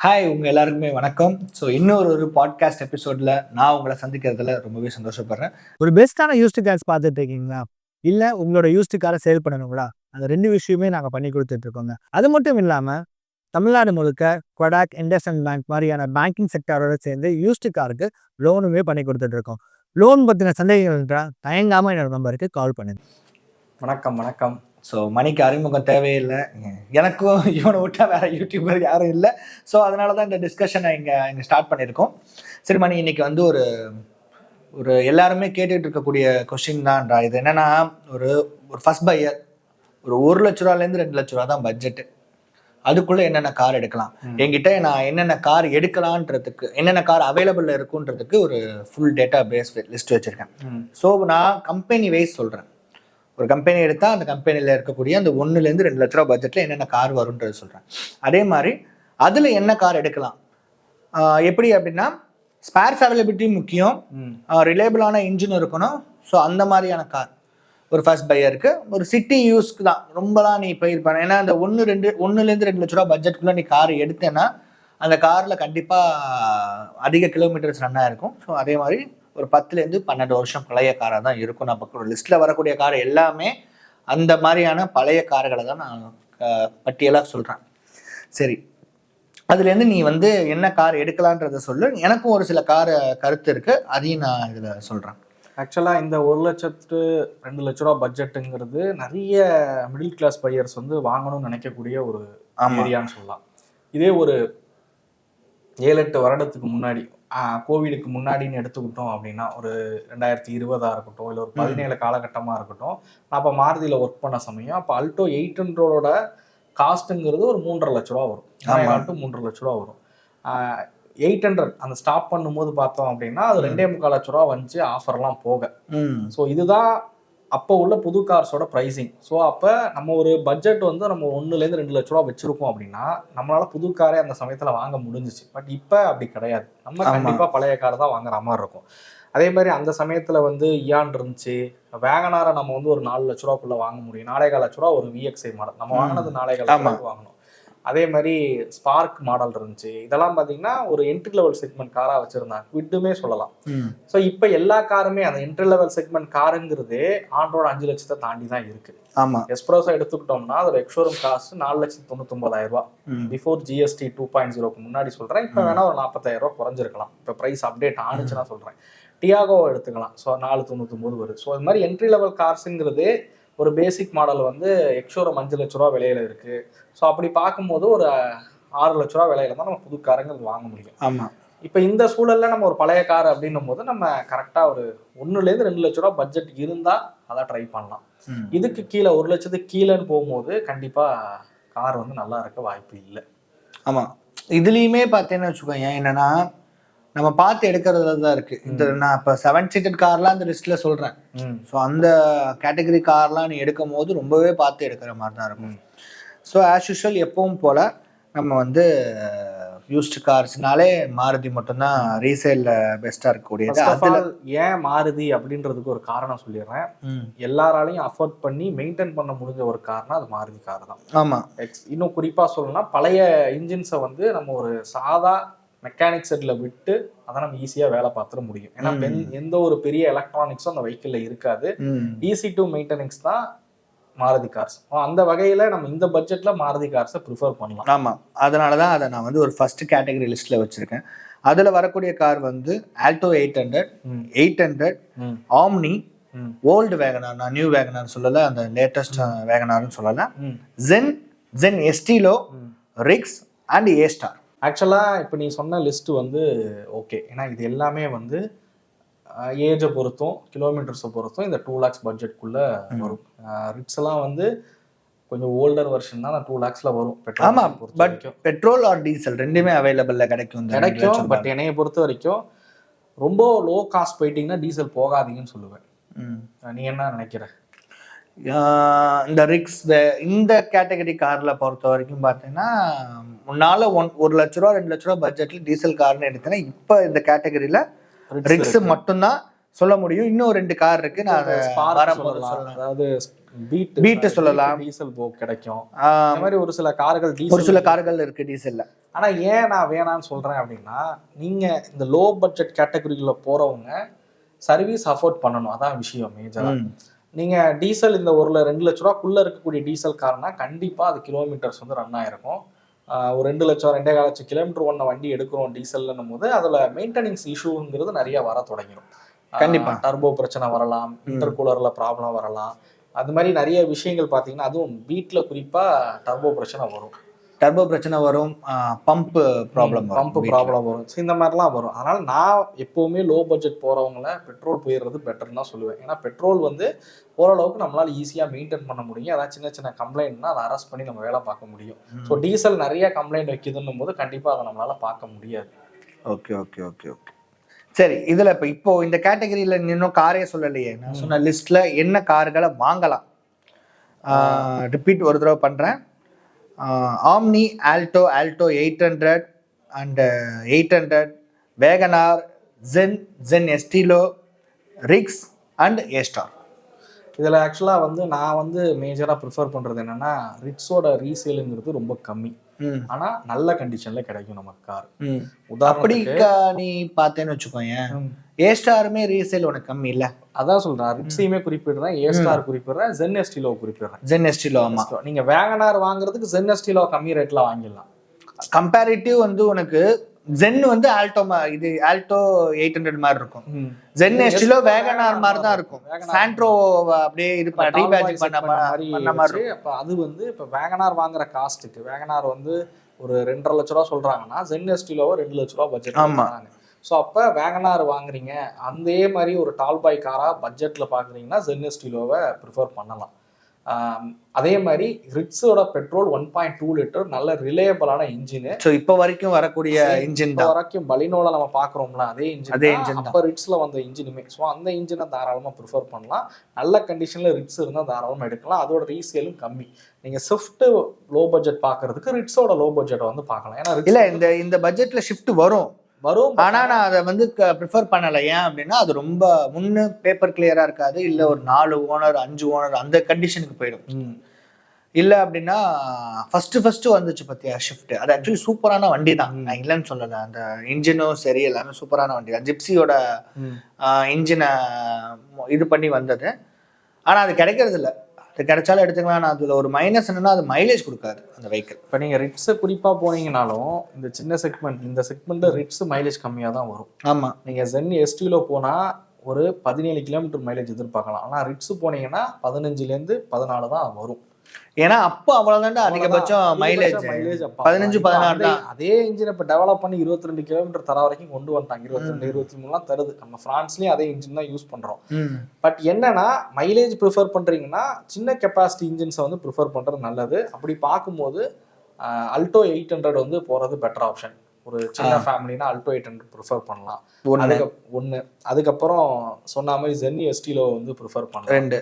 Hi, உங்கள் எல்லாருக்குமே வணக்கம். ஸோ இன்னொரு பாட்காஸ்ட் எபிசோடில் நான் உங்களை சந்திக்கிறதுல ரொம்பவே சந்தோஷப்படுறேன். ஒரு பெஸ்ட்டான யூஸ்டு கார்ஸ் பார்த்துட்டு இருக்கீங்களா? இல்லை உங்களோட யூஸ்டு காரை சேல் பண்ணணுங்களா? அந்த 2 விஷயமே நாங்கள் பண்ணி கொடுத்துட்ருக்கோங்க. அது மட்டும் இல்லாமல் தமிழ்நாடு முழுக்க கொடாக், இண்டஸ்இண்ட் பேங்க் மாதிரியான பேங்கிங் செக்டாரோடு சேர்ந்து யூஸ்டு காருக்கு லோனுமே பண்ணி கொடுத்துட்ருக்கோம். லோன் பற்றின சந்தேகங்கள் என்றால் தயங்காமல் என்னோட நம்பருக்கு கால் பண்ணுங்க. வணக்கம். ஸோ மணிக்கு அறிமுகம் தேவையில்லை, எனக்கும் இவனை விட்டா வேறு யூடியூபர் யாரும் இல்லை. ஸோ அதனால தான் இந்த டிஸ்கஷனை இங்கே ஸ்டார்ட் பண்ணியிருக்கோம். சரி மணி, இன்னைக்கு வந்து ஒரு எல்லாருமே கேட்டுட்டு இருக்கக்கூடிய கொஸ்டின் தான்டா இது. என்னன்னா, ஒரு ஃபர்ஸ்ட் பையர் ஒரு 1 லட்ச ரூபாலேருந்து 2 லட்ச ரூபா தான் பட்ஜெட்டு. அதுக்குள்ளே என்னென்ன கார் எடுக்கலாம், என்கிட்ட நான் என்னென்ன கார் எடுக்கலான்றதுக்கு, என்னென்ன கார் அவைலபிளில் இருக்குன்றதுக்கு ஒரு ஃபுல் டேட்டா பேஸ் லிஸ்ட் வச்சுருக்கேன். ஸோ நான் கம்பெனி வைஸ் சொல்கிறேன். ஒரு கம்பெனி எடுத்தால் அந்த கம்பெனியில் இருக்கக்கூடிய அந்த 1லேருந்து 2 லட்ச ரூபா பட்ஜெட்டில் என்னென்ன கார் வரும்ன்றது சொல்கிறேன். அதே மாதிரி அதில் என்ன கார் எடுக்கலாம், எப்படி அப்படின்னா ஸ்பேர்ஸ் அவைலபிலிட்டி முக்கியம், ரிலேபிளான இன்ஜின் இருக்கணும். ஸோ அந்த மாதிரியான கார் ஒரு ஃபர்ஸ்ட் பையருக்கு, ஒரு சிட்டி யூஸ்க்கு தான். ரொம்பலாம் நீ போயிருப்பான, ஏன்னா அந்த 1லேருந்து 2 லட்ச ரூபா பட்ஜெட்டுக்குள்ளே நீ கார் எடுத்தேன்னா அந்த காரில் கண்டிப்பாக அதிக கிலோமீட்டர்ஸ் ரன்னாக இருக்கும். ஸோ அதே மாதிரி ஒரு 10லேருந்து 12 வருஷம் பழைய காராக தான் இருக்கும். நம்ம லிஸ்ட்டில் வரக்கூடிய கார் எல்லாமே அந்த மாதிரியான பழைய கார்களை தான் நான் பட்டியலாக சொல்கிறேன். சரி, அதுலேருந்து நீ வந்து என்ன கார் எடுக்கலான்றதை சொல்லு. எனக்கும் ஒரு சில கருத்து இருக்குது, அதையும் நான் இதில் சொல்கிறேன். ஆக்சுவலாக இந்த 1 லட்சத்து 2 லட்ச ரூபா பட்ஜெட்டுங்கிறது நிறைய மிடில் கிளாஸ் பையர்ஸ் வந்து வாங்கணும்னு நினைக்கக்கூடிய ஒரு ஏரியான்னு சொல்லலாம். இதே ஒரு 7-8 வருடத்துக்கு முன்னாடி, கோவிடுக்கு முன்னாடின்னு எடுத்துக்கிட்டோம் அப்படின்னா, ஒரு 2020 இருக்கட்டும், இல்லை ஒரு 17 காலகட்டமாக இருக்கட்டும், நான் அப்போ மாருதியில் ஒர்க் பண்ண சமயம் அப்போ அல்டோ 800ஓட காஸ்ட்டுங்கிறது ஒரு 3.5 லட்ச ரூபா வரும். 3.5 லட்ச ரூபா வரும். 800 அந்த ஸ்டாப் பண்ணும்போது பார்த்தோம் அப்படின்னா அது 2.25 லட்ச ரூபா வந்துச்சு, ஆஃபர்லாம் போக. ஸோ இதுதான் அப்போ உள்ள புது கார்ஸோட ப்ரைஸிங். ஸோ அப்போ நம்ம ஒரு பட்ஜெட் வந்து நம்ம 1லேருந்து 2 லட்ச ரூபா வச்சுருக்கோம் அப்படின்னா நம்மளால புது காரே அந்த சமயத்தில் வாங்க முடிஞ்சிச்சு. பட் இப்போ அப்படி கிடையாது. நம்ம கண்டிப்பாக பழைய கார் தான் வாங்குற மாதிரி இருக்கும். அதே மாதிரி அந்த சமயத்தில் வந்து இயான் இருந்துச்சு, வேகனாரை நம்ம வந்து ஒரு 4 லட்ச ரூபாக்குள்ளே வாங்க முடியும். 4.25 லட்ச ரூபா ஒரு VXI மாடல் நம்ம வாங்கினது 4.25 லட்ச ரூபாய்க்கு வாங்கணும். அதே மாதிரி ஸ்பார்க் மாடல் இருந்துச்சு. இதெல்லாம் பார்த்தீங்கன்னா ஒரு என்ட்ரி லெவல் செக்மெண்ட் காராக வச்சுருந்தாங்க, குவிட்டுமே சொல்லலாம். ஸோ இப்போ எல்லா காருமே அந்த என்ட்ரி லெவல் செக்மெண்ட் காருங்கிறது ஆண்டோட 5 லட்சத்தை தாண்டி தான் இருக்கு. ஆமாம், எஸ்ப்ரோஸா எடுத்துக்கிட்டோம்னா அதோட எக்ஷோரூம் காஸ்ட் 4,99,000 ரூபா பிஃபோர் GST 2.0க்கு முன்னாடி சொல்கிறேன். இப்போ வேணா ஒரு 40,000 ரூபா குறைஞ்சிருக்கலாம், இப்போ ப்ரைஸ் அப்டேட் ஆனிச்சுன்னா சொல்கிறேன். டியாகோ எடுத்துக்கலாம், ஸோ 499 வருது. ஸோ இது மாதிரி என்ட்ரி லெவல் கார்ஸுங்கிறது ஒரு பேசிக் மாடல் வந்து எக்ஷோரூம் 5 லட்ச ரூபா விலையில இருக்கு. ஸோ அப்படி பார்க்கும்போது ஒரு 6 லட்ச ரூபா விலையில தான் நம்ம புது காரங்கள் வாங்க முடியும். ஆமாம், இப்போ இந்த சூழல்ல நம்ம ஒரு பழைய கார் அப்படின்னும் போது நம்ம கரெக்டாக ஒரு 1லேருந்து 2 லட்ச ரூபா பட்ஜெட் இருந்தால் அதான் ட்ரை பண்ணலாம். இதுக்கு கீழே 1 லட்சத்துக்கு கீழேன்னு போகும்போது கண்டிப்பாக கார் வந்து நல்லா இருக்க வாய்ப்பு இல்லை. ஆமாம், இதுலேயுமே பார்த்தேன்னு வச்சுக்கோங்க, என்னன்னா நம்ம பார்த்து எடுக்கிறதுல தான் இருக்குது. இந்த நான் இப்போ 7 சீட்டட் கார்லாம் அந்த லிஸ்ட்டில் சொல்கிறேன். ஸோ அந்த கேட்டகரி கார்லாம் நீ எடுக்கும் போது ரொம்பவே பார்த்து எடுக்கிற மாதிரி தான் இருக்கும். ஸோ ஆஸ் யூஷுவல் எப்பவும் போல் நம்ம வந்து யூஸ்டு கார்ஸ்னாலே மாருதி மட்டும்தான் ரீசேலில் பெஸ்ட்டாக இருக்கக்கூடியது. அதில் ஏன் மாருதி அப்படின்றதுக்கு ஒரு காரணம் சொல்லிடுறேன். எல்லாராலையும் அஃபோர்ட் பண்ணி மெயின்டைன் பண்ண முடிஞ்ச ஒரு கார்னா அது மாருதி கார் தான். ஆமாம், இன்னும் குறிப்பாக சொல்லணும்னா பழைய இன்ஜின்ஸை வந்து நம்ம ஒரு சாதா மெக்கானிக் செட்டில் விட்டு அதை நம்ம ஈஸியாக வேலை பார்த்துட முடியும். ஏன்னா எந்த ஒரு பெரிய எலக்ட்ரானிக்ஸும் அந்த வெஹிக்கிளில் இருக்காது. ஈஸி டு மெயின்டெனன்ஸ் தான் மாருதி கார்ஸ். அந்த வகையில் நம்ம இந்த பட்ஜெட்டில் மாருதி கார்ஸை ப்ரிஃபர் பண்ணலாம். ஆமாம், அதனால தான் அதை நான் வந்து ஒரு ஃபர்ஸ்ட் கேட்டகரி லிஸ்ட்டில் வச்சுருக்கேன். அதில் வரக்கூடிய கார் வந்து ஆல்டோ 800, ஆம்னி, ஓல்டு வேகனார், நான் நியூ வேகனார் சொல்லலை, அந்த லேட்டஸ்ட் வேகனார்னு சொல்லலை, ஜென் எஸ்டிலோ, ரிக்ஸ் அண்ட் ஏஸ்டார். ஆக்சுவலாக இப்போ நீ சொன்ன லிஸ்ட்டு வந்து ஓகே, ஏன்னா இது எல்லாமே வந்து ஏஜை பொறுத்தும் கிலோமீட்டர்ஸை பொறுத்தும் இந்த 2 lakhs பட்ஜெட்குள்ளே வரும். ரிட்ஸ் எல்லாம் வந்து கொஞ்சம் ஓல்டர் வெர்ஷன் தான் 2 lakhsல வரும். ஆமாம், பட் பெட்ரோல் ஆர் டீசல் ரெண்டுமே அவைலபிளில் கிடைக்கும். பட் என்னையை பொறுத்த வரைக்கும் ரொம்ப லோ காஸ்ட் போயிட்டீங்கன்னா டீசல் போகாதீங்கன்னு சொல்லுவேன். நீ என்ன நினைக்கிற? இந்த ரிக்ஸ் இந்த கேட்டகரி காரில் பொறுத்த வரைக்கும் பார்த்தீங்கன்னா முன்னால் 1 லட்ச ரூபா 2 லட்ச ரூபா பட்ஜெட்டில் டீசல் கார்னு எடுத்தேன்னா இப்போ இந்த கேட்டகரியில் ரிக்ஸ் மட்டும்தான் சொல்ல முடியும். இன்னும் 2 கார் இருக்கு, நான் அதாவது பீட் சொல்லலாம், டீசல் கிடைக்கும். ஆஹ் இந்த மாதிரி ஒரு சில கார்கள் ஒரு சில கார்கள் இருக்கு டீசல்ல. ஆனா ஏன் நான் வேணான்னு சொல்றேன் அப்படின்னா, நீங்க இந்த லோ பட்ஜெட் கேட்டகரிக்குள்ள போறவங்க சர்வீஸ் அஃபோர்ட் பண்ணணும், அதான் விஷயம் மேஜரா. நீங்க டீசல் இந்த 1-2 லட்ச ரூபாக்குள்ள இருக்கக்கூடிய டீசல் கார்னா கண்டிப்பா அது கிலோமீட்டர்ஸ் வந்து ரன் ஆயிருக்கும். ஒரு 2 லட்சம் 2.25 லட்சம் கிலோமீட்டர் ஒன்ன வண்டி எடுக்கிறோம் டீசல்னும் போது அதுல மெயின்டெனன்ஸ் இஷ்யூங்கிறது நிறைய வர தொடங்கிடும். கண்டிப்பா டர்போ பிரச்சனை வரலாம், இன்டர்கூலர்ல ப்ராப்ளம் வரலாம். அது மாதிரி நிறைய விஷயங்கள் பார்த்தீங்கன்னா, அதுவும் பீட்ல குறிப்பா டர்போ பிரச்சனை வரும், டர்போ பிரச்சனை வரும், பம்ப் ப்ராப்ளம் வரும். ஸோ இந்த மாதிரிலாம் வரும். அதனால நான் எப்பவுமே லோ பட்ஜெட் போறவங்கள பெட்ரோல் போயிடுறது பெட்டர்னு தான் சொல்லுவேன். ஏன்னா பெட்ரோல் வந்து ஓரளவுக்கு நம்மளால ஈஸியாக மெயின்டைன் பண்ண முடியும். அதாவது சின்ன சின்ன கம்ப்ளைண்ட்னா அதை அரெஸ்ட் பண்ணி நம்ம வேலை பார்க்க முடியும். ஸோ டீசல் நிறைய கம்ப்ளைண்ட் வைக்குதுன்னும் போது கண்டிப்பாக அதை நம்மளால பார்க்க முடியாது. ஓகே ஓகே ஓகே ஓகே சரி. இதுல இப்போ இந்த கேட்டகரியில இன்னும் காரே சொல்லலையே, நான் சொன்ன லிஸ்ட்ல என்ன கார்களை வாங்கலாம்? ரிப்பீட் ஒரு தடவை பண்றேன். Omni, Alto 800 and 800, WagonR, Zen Estilo, Ritz and A Star. இதில் ஆக்சுவலாக வந்து நான் வந்து மேஜராக ப்ரிஃபர் பண்ணுறது என்னென்னா, ரிட்ஸோட ரீசேலுங்கிறது ரொம்ப கம்மி, ஆனால் நல்ல கண்டிஷனில் கிடைக்கும் நமக்கு கார். உதாரணத்துக்கு நீ பார்த்தேன்னு வச்சுக்கோங்க, ஏஸ்டாருமே ரீசேல் உனக்கு கம்மி இல்லை. அதான் சொல்கிறேன், ரிட்ஸையுமே குறிப்பிடுறேன், ஏஸ்டார் குறிப்பிடுறேன், ஜென் எஸ்டிலோ குறிப்பிடுறேன். ஜென் எஸ்டிலோ, ஆமாம். நீங்கள் வேகனார் வாங்குறதுக்கு ஜென் எஸ்டிலோ கம்மி ரேட்டில் வாங்கிடலாம். கம்பேரிட்டிவ் வந்து உனக்கு ஜென் வந்து ஆல்டோ இது ஆல்டோ 800 மாதிரி இருக்கும், ஜென் எஸ்டிலோ வேகனார் மாதிரி தான் இருக்கும். சாண்ட்ரோ அப்படியே இது ரீபேட்ச் பண்ண மாதிரி இருக்கும். அப்போ அது வந்து இப்போ வேகனார் வாங்குற காஸ்ட்டுக்கு, வேகனார் வந்து ஒரு 2.5 லட்ச ரூபா சொல்றாங்கன்னா, ஜென் எஸ்டிலோவை 2 லட்ச ரூபா பட்ஜெட் வாங்குறாங்க. ஸோ அப்போ வேகனார் வாங்குறீங்க, அதே மாதிரி ஒரு டால்பாய் காரா பட்ஜெட்டில் பார்க்குறீங்கன்னா ஜென் எஸ்டிலோவை ப்ரிஃபர் பண்ணலாம். அதே மாதிரி ரிட்ஸோட பெட்ரோல் 1.2 லிட்டர் நல்ல ரிலேயபிளான இன்ஜின். ஸோ இப்போ வரைக்கும் வரக்கூடிய இன்ஜின் தான், வரைக்கும் பலினோல நம்ம பார்க்குறோம்ல அதே இன்ஜின் அப்போ ரிட்ஸில் வந்த இன்ஜினுமே. ஸோ அந்த இன்ஜினை தாராளமாக ப்ரிஃபர் பண்ணலாம். நல்ல கண்டிஷனில் ரிட்ஸ் இருந்தால் தாராளமாக எடுக்கலாம். அதோட ரீசேலும் கம்மி. நீங்கள் ஸ்விஃப்ட் லோ பட்ஜெட் பார்க்கறதுக்கு ரிட்ஸோட லோ பட்ஜெட்டை வந்து பார்க்கலாம். ஏன்னா இல்லை இந்த பட்ஜெட்ல ஷிஃப்ட் வரும், ஆனா நான் அதை வந்து ப்ரிஃபர் பண்ணலை. ஏன் அப்படின்னா அது ரொம்ப முன்னு பேப்பர் கிளியரா இருக்காது, இல்லை ஒரு 4 ஓனர் 5 ஓனர் அந்த கண்டிஷனுக்கு போயிடும். இல்லை அப்படின்னா ஃபர்ஸ்ட் வந்துச்சு பார்த்தியா ஷிஃப்ட், அது ஆக்சுவலி சூப்பரான வண்டி தான், நான் இல்லைன்னு சொல்லலை. அந்த இன்ஜினும் சரி எல்லாமே சூப்பரான வண்டி தான். ஜிப்சியோட இன்ஜினை இது பண்ணி வந்தது, ஆனால் அது கிடைக்கிறது இல்லை. அது கிடைச்சாலும் எடுத்துக்கலாம். நான் அதில் ஒரு மைனஸ் என்னன்னா, அது மைலேஜ் கொடுக்காது அந்த வெஹிக்கிள். இப்போ நீங்கள் ரிட்ஸை குறிப்பாக போனீங்கனாலும் இந்த சின்ன செக்மெண்ட், இந்த செக்மெண்ட்டில் ரிட்ஸ் மைலேஜ் கம்மியாக தான் வரும். ஆமாம். நீங்கள் ஜென் எஸ்டியில் போனால் ஒரு 17 கிலோமீட்டர் மைலேஜ் எதிர்பார்க்கலாம். ஆனால் ரிட்ஸு போனீங்கன்னா 15லேருந்து 14 தான் வரும். ஏன்னா அப்போ அவ்வளவுதான் அதிகபட்சம் மைலேஜ் 15-16 தான். அதே இன்ஜின் இப்போ டெவலப் பண்ணி 22 கிலோமீட்டர் தர வரைக்கும் கொண்டு வந்துட்டாங்க. 22-23 தருது. நம்ம பிரான்ஸ்லயும் அதே இன்ஜின் தான் யூஸ் பண்றோம். பட் என்னன்னா மைலேஜ் ப்ரிஃபர் பண்றீங்கன்னா சின்ன கெப்பாசிட்டி இன்ஜின்ஸை வந்து ப்ரிஃபர் பண்றது நல்லது. அப்படி பார்க்கும்போது அல்டோ 800 வந்து போறது பெட்டர் ஆப்ஷன். ஒரு சின்ன ஃபேமிலினா அல்டோ 800 ப்ரிஃபர் பண்ணலாம். ஒன்று. அதுக்கப்புறம் சொன்ன மாதிரி ஜென் எஸ்டிலோ வந்து ப்ரிஃபர் பண்ணலாம். 2.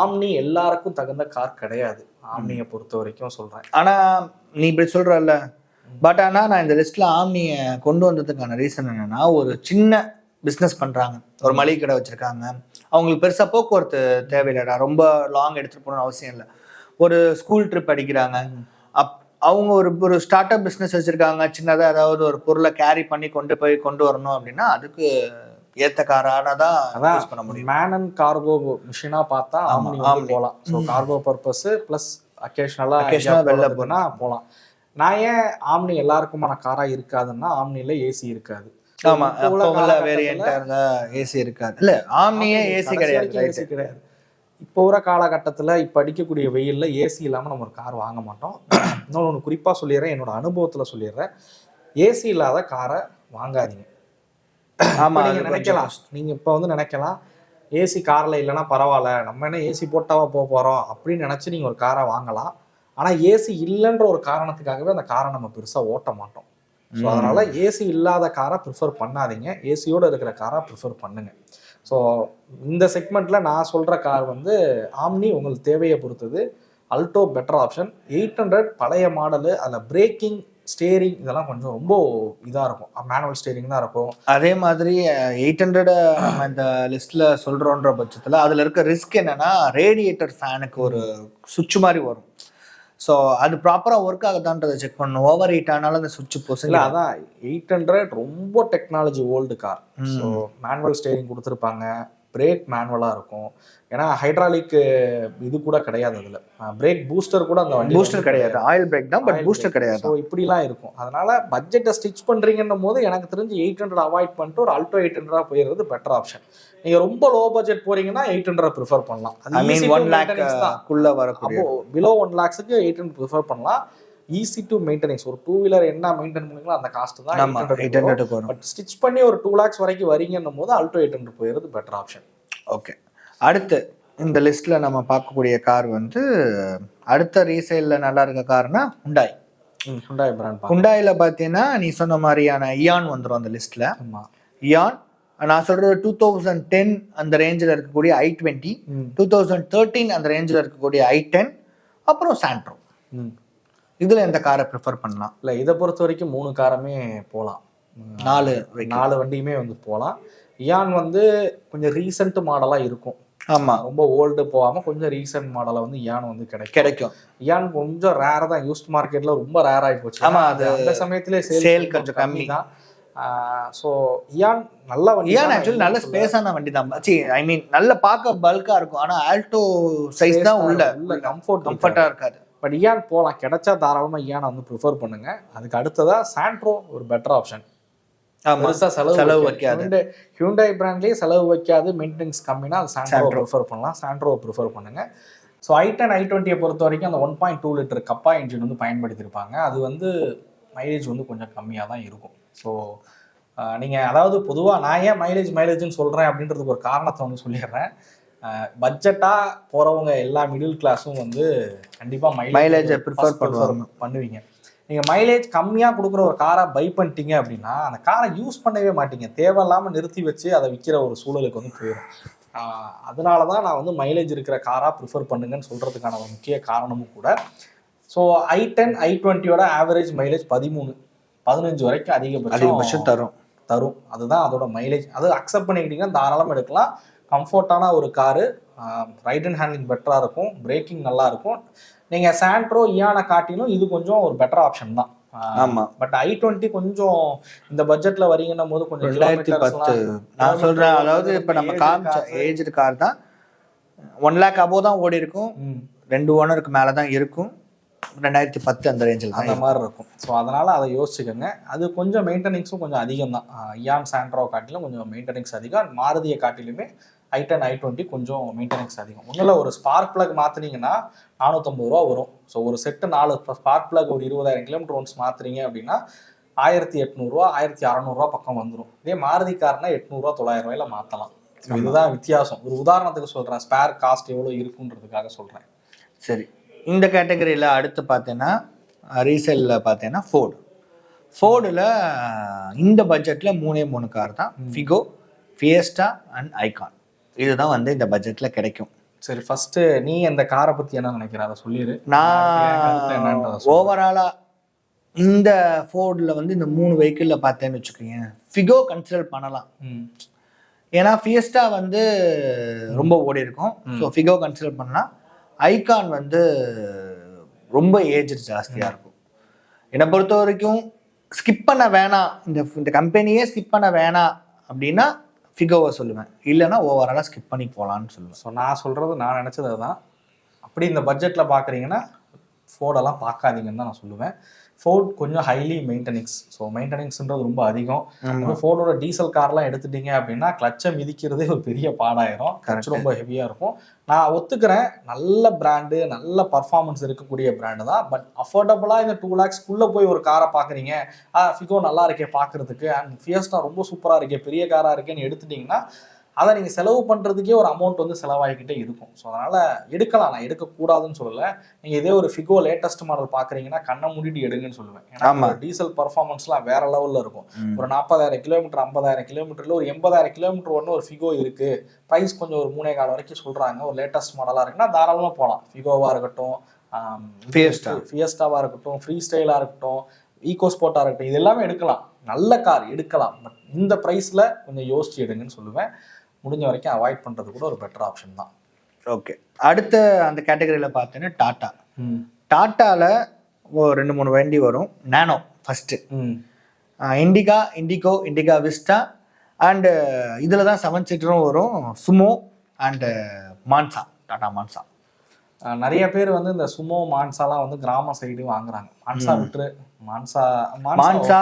ஆம்னி எல்லாருக்கும் தகுந்த கார் கிடையாது, ஆம்னியை பொறுத்த வரைக்கும் சொல்றேன். ஆனா நீ இப்படி சொல்றல்ல, பட் ஆனா நான் இந்த லிஸ்ட்ல ஆம்னியை கொண்டு வந்ததுக்கான ரீசன் என்னன்னா, ஒரு சின்ன பிஸ்னஸ் பண்றாங்க, ஒரு மளிகை கடை வச்சிருக்காங்க, அவங்களுக்கு பெருசா போக்குவரத்து தேவையில்லடா, ரொம்ப லாங் எடுத்துட்டு போகணும்னு அவசியம் இல்லை. ஒரு ஸ்கூல் ட்ரிப் அடிக்கிறாங்க, அவங்க ஒரு ஸ்டார்ட் அப் பிஸ்னஸ் வச்சிருக்காங்க, சின்னதாக ஏதாவது ஒரு பொருளை கேரி பண்ணி கொண்டு வரணும் அப்படின்னா அதுக்கு ஏற்ற காரானதான் யூஸ் பண்ண முடியும். மேன் அண்ட் கார்கோ மிஷினா பார்த்தா ஆம்னி போகலாம். ஸோ கார்கோ பர்பஸ் பிளஸ் அக்கேஷனலாக வெளில போனா போகலாம். நான் ஏன் ஆம்னி எல்லாருக்குமான காரா இருக்காதுன்னா, ஆம்னில ஏசி இருக்காது. ஆமா, வேரியன்ட் ஏசி இருக்காது. இல்ல ஆம்னியே ஏசி கிடையாது. இப்போ ஒரு காலகட்டத்தில் இப்போ அடிக்கக்கூடிய வெயிலில் ஏசி இல்லாமல் நம்ம ஒரு கார் வாங்க மாட்டோம். இன்னொன்று குறிப்பாக சொல்லிடுறேன், என்னோட அனுபவத்தில் சொல்லிடுறேன், ஏசி இல்லாத காரை வாங்காதீங்க. ஆமாம், நீங்கள் நினைக்கலாம், நீங்கள் இப்போ வந்து நினைக்கலாம் ஏசி காரில் இல்லைன்னா பரவாயில்ல, நம்ம என்ன ஏசி போட்டாவா போக போகிறோம் அப்படின்னு நினச்சி நீங்கள் ஒரு காரை வாங்கலாம். ஆனால் ஏசி இல்லைன்ற ஒரு காரணத்துக்காகவே அந்த காரை நம்ம பெருசாக ஓட்ட மாட்டோம். ஸோ அதனால் ஏசி இல்லாத காரை ப்ரிஃபர் பண்ணாதீங்க, ஏசியோடு இருக்கிற காரை ப்ரிஃபர் பண்ணுங்கள். ஸோ இந்த செக்மெண்ட்டில் நான் சொல்கிற கார் வந்து ஆம்னி உங்களுக்கு தேவையை பொறுத்தது. Alto better option. 800 பழைய மாடலு, அதில் பிரேக்கிங் ஸ்டேரிங் இதெல்லாம் கொஞ்சம் ரொம்ப இதாக இருக்கும், மேனுவல் ஸ்டேரிங் தான் இருக்கும். அதே மாதிரி 800 நம்ம இந்த லிஸ்ட்ல சொல்றோன்ற பட்சத்தில் அதில் இருக்க ரிஸ்க் என்னன்னா ரேடியேட்டர் ஃபேனுக்கு ஒரு சுவிட்ச் மாதிரி வரும். ஸோ அது ப்ராப்பராக ஒர்க் ஆகுதான்றதை செக் பண்ணணும். ஓவர் ஹீட் ஆனாலும் அந்த சுவிட்ச் போஸ் இல்லை, அதான் 800 ரொம்ப technology old car. So manual steering கொடுத்துருப்பாங்க, பிரேக் மேனுவலாக இருக்கும். ஏன்னா ஹைட்ராலிக் இது கூட கிடையாது, அதில் பிரேக் பூஸ்டர் கூட அந்த வண்டி பூஸ்டர் கிடையாது, ஆயில் பிரேக் தான், பட் பூஸ்டர் கிடையாது. ஸோ இப்படிலாம் இருக்கும். அதனால பட்ஜெட்டை ஸ்டிச் பண்ணுறீங்கன்னும் போது எனக்கு தெரிஞ்சு 800 அவாய்ட் பண்ணிட்டு ஒரு அல்ட்ரா 800 போயிடுறது பெட்டர் ஆப்ஷன். நீங்கள் ரொம்ப லோ பட்ஜெட் போறீங்கன்னா 800 ப்ரிஃபர் பண்ணலாம். அது 1 லாக்குள்ள வரக்கூடிய, அப்போ பிலோ 1 lakhsக்கு 800 ப்ரிஃபர் பண்ணலாம். Easy to maintenance. ஒரு 2 வீலர் என்ன மெயின்டைன் பண்ணுங்களோ அந்த காஸ்ட் தான் 800 வரும். பட் ஸ்டிச் பண்ணி ஒரு 2 lakhs வரைக்கும் வரீங்கன்னும் போது அல்ட்ரா 800 போயிடுறது பெட்டர் ஆப்ஷன். ஓகே, அடுத்து இந்த லிஸ்ட்ல நம்ம பார்க்கக்கூடிய கார் வந்து அடுத்த ரீசேல்ல நல்லா இருக்க கார்னா ஹுண்டாய். Hyundai brand. ஹுண்டாயில பார்த்தீங்கன்னா நீ சொன்ன மாதிரியான இயான் வந்துடும் அந்த லிஸ்ட்ல. இயான் நான் சொல்றது 2010 அந்த ரேஞ்சில் இருக்கக்கூடிய i20, 2013 அந்த ரேஞ்சில் இருக்கக்கூடிய i10, அப்புறம் சாண்ட்ரோ. இதுல எந்த காரை ப்ரிஃபர் பண்ணலாம்? இல்லை, இதை பொறுத்த வரைக்கும் 3 காரமே போகலாம். 4 வண்டியுமே வந்து போகலாம். இயான் வந்து கொஞ்சம் ரீசெண்ட் மாடலாக இருக்கும். ஆமா, ரொம்ப ஓல்டு போகாம கொஞ்சம் ரீசெண்ட் மாடலை வந்து இயான் வந்து கிடைக்கும். இயான் கொஞ்சம் ரேர் தான், யூஸ்ட் மார்க்கெட்ல ரொம்ப ரேர் ஆகி போச்சு. ஆமா, அது அந்த சமயத்திலே சேல் கொஞ்சம் கம்மி தான். ஸோ இயான் நல்ல வண்டி. இயான் ஆக்சுவலி நல்ல ஸ்பேஸான வண்டி தான். ஐ மீன் நல்ல பார்க்க பல்கா இருக்கும், ஆனா ஆல்டோ சைஸ் தான் உள்ள கம்ஃபர்ட்டா இருக்காது. பட் இயான் போகலாம், கிடைச்சா தாராளமாக இயானை வந்து ப்ரிஃபர் பண்ணுங்க. அதுக்கு அடுத்ததா சாண்ட்ரோ ஒரு பெட்டர் ஆப்ஷன். செலவு வைக்காது. ஹியூண்டாய் பிராண்ட்லயே செலவு வைக்காது, மெயின்டெனன்ஸ் கம்மினா அது சாண்ட்ரோ ப்ரிஃபர் பண்ணலாம். சாண்ட்ரோ ப்ரிஃபர் பண்ணுங்க. ஸோ i10 i20 பொறுத்த வரைக்கும் அந்த 1.2 லிட்டர் கப்பா இன்ஜின் வந்து பயன்படுத்தியிருப்பாங்க. அது வந்து மைலேஜ் வந்து கொஞ்சம் கம்மியாக தான் இருக்கும். ஸோ நீங்கள் அதாவது பொதுவாக நான் ஏன் மைலேஜ்னு சொல்கிறேன் அப்படின்றதுக்கு ஒரு காரணத்தை வந்து சொல்லிடுறேன். பட்ஜெட்டாக போகிறவங்க எல்லா மிடில் கிளாஸும் வந்து கண்டிப்பாக மைலேஜை ப்ரிஃபர் பண்ணுவீங்க. நீங்கள் மைலேஜ் கம்மியாக கொடுக்குற ஒரு காரை பை பண்ணிட்டீங்க அப்படின்னா அந்த காரை யூஸ் பண்ணவே மாட்டீங்க, தேவையில்லாமல் நிறுத்தி வச்சு அதை விற்கிற ஒரு சூழலுக்கு வந்து போயிடும். அதனால தான் நான் வந்து மைலேஜ் இருக்கிற காராக ப்ரிஃபர் பண்ணுங்கன்னு சொல்கிறதுக்கான ஒரு முக்கிய காரணமும் கூட. ஸோ i10 i20யோட ஆவரேஜ் மைலேஜ் 13-15 வரைக்கும் அதிகபட்சம் தரும். அதுதான் அதோட மைலேஜ். அது அக்செப்ட் பண்ணிக்கிட்டீங்கன்னா தாராளமாக எடுக்கலாம். கம்ஃபர்ட்டான ஒரு காரு, ரைட் அண்ட் ஹேண்ட்லிங் பெட்டராக இருக்கும், பிரேக்கிங் நல்லா இருக்கும். நீங்கள் சாண்ட்ரோ இயானை காட்டிலும் இது கொஞ்சம் ஒரு பெட்டர் ஆப்ஷன் தான். ஆமா, பட் i20 கொஞ்சம் இந்த பட்ஜெட்ல வரீங்கன்னும் போது கொஞ்சம் 2010 நான் சொல்றேன். அதாவது இப்ப நம்ம காமிச்ச ஏஜ்டு கார் தான் 1 lakh above தான் ஓடி இருக்கும், 2 ஓனருக்கு மேல தான் இருக்கும், 2010 அந்த ரேஞ்சில் அந்த மாதிரி இருக்கும். ஸோ அதனால அதை யோசிச்சுக்கோங்க. அது கொஞ்சம் மெயின்டெனன்ஸும் கொஞ்சம் அதிகம் தான். இயான் சாண்ட்ரோ காட்டிலும் கொஞ்சம் மெயின்டெனன்ஸ் அதிகம். மாருதியை காட்டிலுமே i10 i20 கொஞ்சம் மெயின்டெனன்ஸ் அதிகம். ஒன்றும் ஒரு ஸ்பார்க் பிளக் மாற்றினீங்கன்னா 450 ரூபா வரும். ஸோ ஒரு செட்டு 4 ஸ்பார்க் பிளக் ஒரு 20,000 கிலோமீட்டர் ஒன்ஸ் மாற்றுறீங்க அப்படின்னா 1800 1600 பக்கம் வந்துடும். இதே மாருதி கார்னா 800 900 மாற்றலாம். இதுதான் வித்தியாசம். ஒரு உதாரணத்துக்கு சொல்கிறேன், ஸ்பேர் காஸ்ட் எவ்வளோ இருக்குன்றதுக்காக சொல்கிறேன். சரி, இந்த கேட்டகரியில் அடுத்து பார்த்தீங்கன்னா ரீசேலில் பார்த்தீங்கன்னா ஃபோர்டில் இந்த பட்ஜெட்டில் 3 கார் தான், ஃபிகோ, ஃபியஸ்டா அண்ட் ஐகான். இதுதான் வந்து இந்த பட்ஜெட்ல கிடைக்கும். சரி, ஃபர்ஸ்ட் நீ அந்த காரை பத்தி என்ன நினைக்கிற அதை சொல்லிடு. நான் ஓவராலா இந்த ஃபோர்டில் வந்து இந்த 3 வெஹிக்கிள்ல பார்த்தேன்னு வச்சுக்கோங்க, ஃபிகோ கன்சிடர் பண்ணலாம். ஏன்னா ஃபியஸ்டா வந்து ரொம்ப ஓடி இருக்கும். ஸோ ஃபிகோ கன்சிடர் பண்ணலாம். ஐகான் வந்து ரொம்ப ஏஜ் ஜாஸ்தியா இருக்கும். என்னை பொறுத்த வரைக்கும் ஸ்கிப் பண்ண வேணாம், இந்த கம்பெனியே ஸ்கிப் பண்ண வேணாம் அப்படின்னா ஃபிகோவை சொல்லுவேன், இல்லைன்னா ஓவராலாக ஸ்கிப் பண்ணி போகலான்னு சொல்லுவேன். ஸோ நான் சொல்கிறது, நான் நினச்சது அதுதான். அப்படி இந்த பட்ஜெட்டில் பார்க்குறீங்கன்னா ஃபோர்டெல்லாம் பார்க்காதீங்கன்னு தான் நான் சொல்லுவேன். ஃபோர்ட் கொஞ்சம் ஹைலி மெயின்டெனன்ஸ். ஸோ மெயின்டெனன்ஸ்ன்றது ரொம்ப அதிகம். ஃபோர்டோட டீசல் கார்லாம் எடுத்துட்டீங்க அப்படின்னா கிளச்சை மிதிக்கிறதே ஒரு பெரிய பாடாயிரும். கிளச் ரொம்ப ஹெவியாக இருக்கும். நான் ஒத்துக்கிறேன், நல்ல பிராண்டு, நல்ல பர்ஃபார்மன்ஸ் இருக்கக்கூடிய பிராண்டு தான். பட் அஃபோர்டபுளாக இந்த 2 lakhsக்குள்ளே போய் ஒரு காரை பார்க்குறீங்க, ஃபிகோ நல்லா இருக்கே பார்க்குறதுக்கு, அண்ட் ஃபியஸ்டா ரொம்ப சூப்பராக இருக்கே, பெரிய காராக இருக்கேன்னு எடுத்துட்டிங்கன்னா அதை நீங்கள் செலவு பண்ணுறதுக்கே ஒரு அமௌண்ட் வந்து செலவாகிக்கிட்டே இருக்கும். ஸோ அதனால் எடுக்கலாம், நான் எடுக்கக்கூடாதுன்னு சொல்லலை. நீங்கள் இதே ஒரு ஃபிகோ லேட்டஸ்ட் மாடல் பார்க்குறீங்கன்னா கண்ணை மூடிட்டு எடுங்கன்னு சொல்லுவேன். ஏன்னா டீசல் பர்ஃபார்மன்ஸ்லாம் வேற லெவலில் இருக்கும். ஒரு 40,000 கிலோமீட்டர் 50,000 கிலோமீட்டரில் ஒரு 80,000 கிலோமீட்டர் ஒன்று ஒரு ஃபிகோ இருக்குது. ப்ரைஸ் கொஞ்சம் ஒரு 3.25 வரைக்கும் சொல்கிறாங்க. ஒரு லேட்டஸ்ட் மாடலாக இருக்குன்னா தாராளமாக போகலாம். ஃபிகோவாக இருக்கட்டும், ஃபியஸ்டாவாக இருக்கட்டும், ஃப்ரீ ஸ்டைலாக இருக்கட்டும், ஈகோ ஸ்போர்ட்டாக இருக்கட்டும், இது எல்லாமே எடுக்கலாம், நல்ல கார் எடுக்கலாம். பட் இந்த ப்ரைஸில் கொஞ்சம் யோசிச்சு எடுங்கன்னு சொல்லுவேன். முடிஞ்ச வரைக்கும் அவாய்ட் பண்ணுறது கூட ஒரு பெட்டர் ஆப்ஷன் தான். ஓகே, அடுத்த அந்த கேட்டகரியில் பார்த்தீங்கன்னா டாட்டா. டாட்டாவில் ஒரு 2-3 வண்டி வரும். நானோ ஃபஸ்ட்டு, இண்டிகா விஸ்டா, அண்டு இதில் தான் 7 சீட்டரும் வரும், Sumo and Monza, Tata Monza. நிறைய பேர் வந்து இந்த சுமோ மான்சாலாம் வந்து கிராம சைடு வாங்குறாங்க. மான்சா விட்டுரு, மான்சா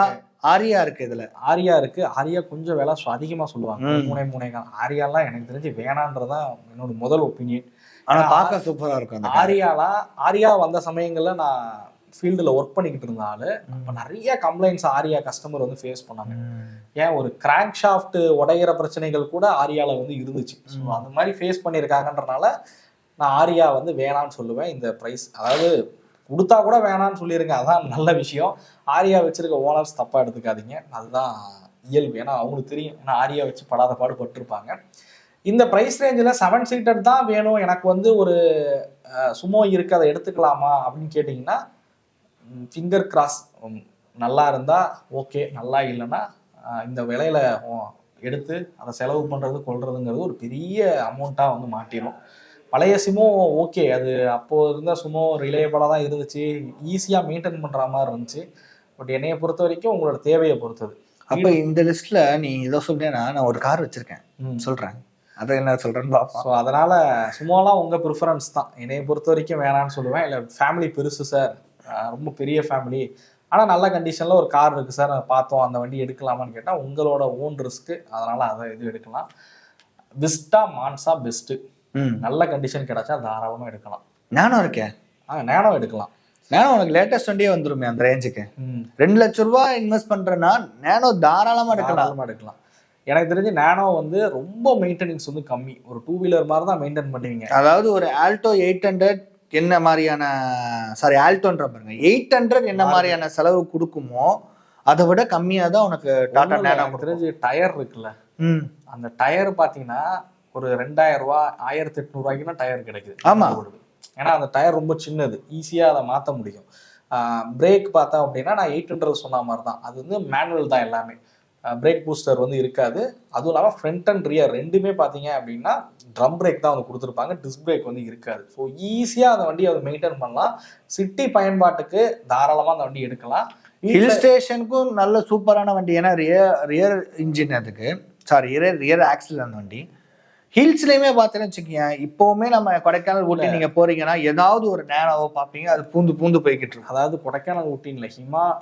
ஆரியா இருக்கு, இதுல ஆரியா இருக்கு. ஆரியா கொஞ்சம் விலை அதிகமா சொல்லுவாங்க, 3.5. ஆரியாலாம் எனக்கு தெரிஞ்சு வேணான்றதான் என்னோட முதல் ஒப்பீனியன். ஆனா பார்க்க சூப்பரா இருக்கும். ஆரியா வந்த சமயங்கள்ல நான் ஃபீல்டில் ஒர்க் பண்ணிக்கிட்டு இருந்தாலும் இப்போ நிறைய கம்ப்ளைண்ட்ஸ் ஆரியா கஸ்டமர் வந்து ஃபேஸ் பண்ணாங்க. ஏன் ஒரு கிராங்க் ஷாஃப்ட் உடையிற பிரச்சனைகள் கூட ஆரியாவில் வந்து இருந்துச்சு. ஸோ அந்த மாதிரி ஃபேஸ் பண்ணியிருக்காங்கன்றனால நான் ஆரியா வந்து வேணான்னு சொல்லுவேன். இந்த ப்ரைஸ், அதாவது கொடுத்தா கூட வேணான்னு சொல்லிடுங்க, அதான் நல்ல விஷயம். ஆரியா வச்சிருக்க ஓனர்ஸ் தப்பாக எடுத்துக்காதீங்க, அதுதான் இயல்பு. ஏன்னா அவங்களுக்கு தெரியும், ஏன்னா ஆரியா வச்சு படாத பாடுபட்டிருப்பாங்க. இந்த ப்ரைஸ் ரேஞ்சில் 7 சீட்டர் தான் வேணும், எனக்கு வந்து ஒரு சுமோ இருக்குது அதை எடுத்துக்கலாமா அப்படின்னு கேட்டிங்கன்னா, ஃபிங்கர் கிராஸ், நல்லா இருந்தால் ஓகே, நல்லா இல்லைன்னா இந்த விலையில எடுத்து அதை செலவு பண்ணுறது கொள்றதுங்கிறது ஒரு பெரிய அமௌண்ட்டாக வந்து மாட்டிடும். பழைய சுமோ ஓகே, அது அப்போது இருந்த சுமோ ரிலேயபிளாக தான் இருந்துச்சு, ஈஸியாக மெயின்டைன் பண்ணுற மாதிரி இருந்துச்சு. பட் என்னையை பொறுத்த வரைக்கும் உங்களோட தேவையை பொறுத்தது. அப்போ இந்த லிஸ்ட்டில் நீ ஏதோ சொல்கிறேன்னா, நான் ஒரு கார் வச்சுருக்கேன் சொல்கிறேன், அதை என்ன சொல்கிறேன்னு பார்ப்போம். ஸோ அதனால் சுமோலாம் உங்கள் ப்ரிஃபரன்ஸ் தான். என்னையை பொறுத்த வரைக்கும் வேணான்னு சொல்லுவேன். இல்லை ஃபேமிலி பெருசு சார், ரொம்ப பெரிய ஃபேமிலி, ஆனால் நல்ல கண்டிஷனில் ஒரு கார் இருக்குது சார், பார்த்தோம் அந்த வண்டி எடுக்கலாமான்னு கேட்டால் உங்களோட ஓன் ரிஸ்க்கு, அதனால் அதை இது எடுக்கலாம். விஸ்டா மான்சா பெஸ்ட்டு, நல்ல கண்டிஷன் கிடைச்சா தாராளமாக எடுக்கலாம். நானோ இருக்கேன், நேனோ எடுக்கலாம். நேனோ உனக்கு லேட்டஸ்ட் வண்டியே வந்துருமே அந்த ரேஞ்சுக்கு. 2 லட்ச ரூபா இன்வெஸ்ட் பண்ணுறேன்னா நேனோ தாராளமாக எடுக்கலாம். எனக்கு தெரிஞ்சு நேனோ வந்து ரொம்ப மெயின்டெனன்ஸ் வந்து கம்மி, ஒரு 2 வீலர் மாதிரி தான் மெயின்டைன் பண்ணுவீங்க. அதாவது ஒரு ஆல்டோ 800 என்ன மாதிரியான, சாரி ஆல்டோன்ற பாருங்க 800 என்ன மாதிரியான செலவு கொடுக்குமோ அதை விட கம்மியாக தான் உனக்கு டாடா நேனோ. எனக்கு தெரிஞ்சு டயர் இருக்குல்ல, அந்த டயர் பார்த்தீங்கன்னா ஒரு 2000 ரூபா 1800 ரூபாய்க்குனா டயர் கிடைக்குது. ஆமாம், ஏன்னா அந்த டயர் ரொம்ப சின்னது, ஈஸியாக அதை மாற்ற முடியும். பிரேக் பார்த்தா அப்படின்னா நான் 800 சொன்ன மாதிரி தான், அது வந்து மேனுவல் தான் எல்லாமே, பிரேக் பூஸ்டர் வந்து இருக்காது. அதுவும் இல்லாமல் ஃப்ரண்ட் அண்ட் ரியர் ரெண்டுமே பார்த்தீங்க அப்படின்னா ட்ரம் பிரேக் தான் வந்து கொடுத்துருப்பாங்க, டிஸ்க் பிரேக் வந்து இருக்காது. ஸோ ஈஸியாக அந்த வண்டியை அதை மெயின்டைன் பண்ணலாம். சிட்டி பயன்பாட்டுக்கு தாராளமாக அந்த வண்டி எடுக்கலாம். ஹில் ஸ்டேஷனுக்கும் நல்ல சூப்பரான வண்டி. ஏன்னா ரியர் இன்ஜின், அதுக்கு சாரி ரியர் ஆக்சில் அந்த வண்டி. ஹில்ஸ்லேயுமே பார்த்தேன்னு வச்சுக்கோங்க, இப்போவுமே நம்ம கொடைக்கானல் ஊட்டி நீங்கள் போறீங்கன்னா ஏதாவது ஒரு நேனோவை பார்ப்பீங்க, அது பூந்து போய்கிட்டு இருக்கும். அதாவது கொடைக்கானல் ஊட்டின்னு இல்லை,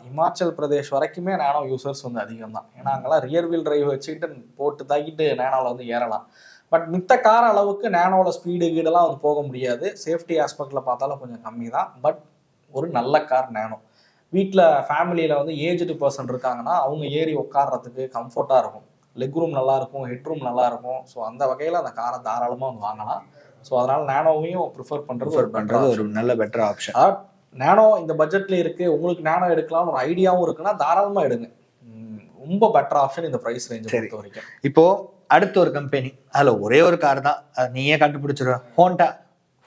இமாச்சல் பிரதேஷ் வரைக்குமே நேனோ யூசர்ஸ் வந்து அதிகம் தான். ஏன்னா அங்கெல்லாம் ரியர் வீல் டிரைவ் வச்சுக்கிட்டு போட்டு தாக்கிட்டு நேனோவில் வந்து ஏறலாம். பட் மித்த கார் அளவுக்கு நேனோவில் ஸ்பீடு கீடெல்லாம் வந்து போக முடியாது. சேஃப்டி ஆஸ்பெக்டில் பார்த்தாலும் கொஞ்சம் கம்மி தான். பட் ஒரு நல்ல கார் நேனோ. வீட்டில் ஃபேமிலியில் வந்து ஏஜ்டு பர்சன் இருக்காங்கன்னா அவங்க ஏறி உட்கார்றதுக்கு கம்ஃபர்ட்டாக இருக்கும், லெக் ரூம் நல்லாயிருக்கும், ஹெட் ரூம் நல்லாயிருக்கும். ஸோ அந்த வகையில் அந்த காரை தாராளமாக வந்து வாங்கலாம். ஸோ அதனால் நேனோவையும் ப்ரிஃபர் பண்ணுறது ஒரு நல்ல பெட்டர் ஆப்ஷன். நேனோ இந்த பட்ஜெட்டில் இருக்குது, உங்களுக்கு நேனோ எடுக்கலாம்னு ஒரு ஐடியாவும் இருக்குன்னா தாராளமாக எடுங்க. ரொம்ப பெட்டர் ஆப்ஷன் இந்த ப்ரைஸ் ரேஞ்ச் பொறுத்த வரைக்கும். இப்போது அடுத்த ஒரு கம்பெனி, அதில் ஒரே ஒரு கார் தான், நீயே கண்டுபிடிச்சிருவேன்,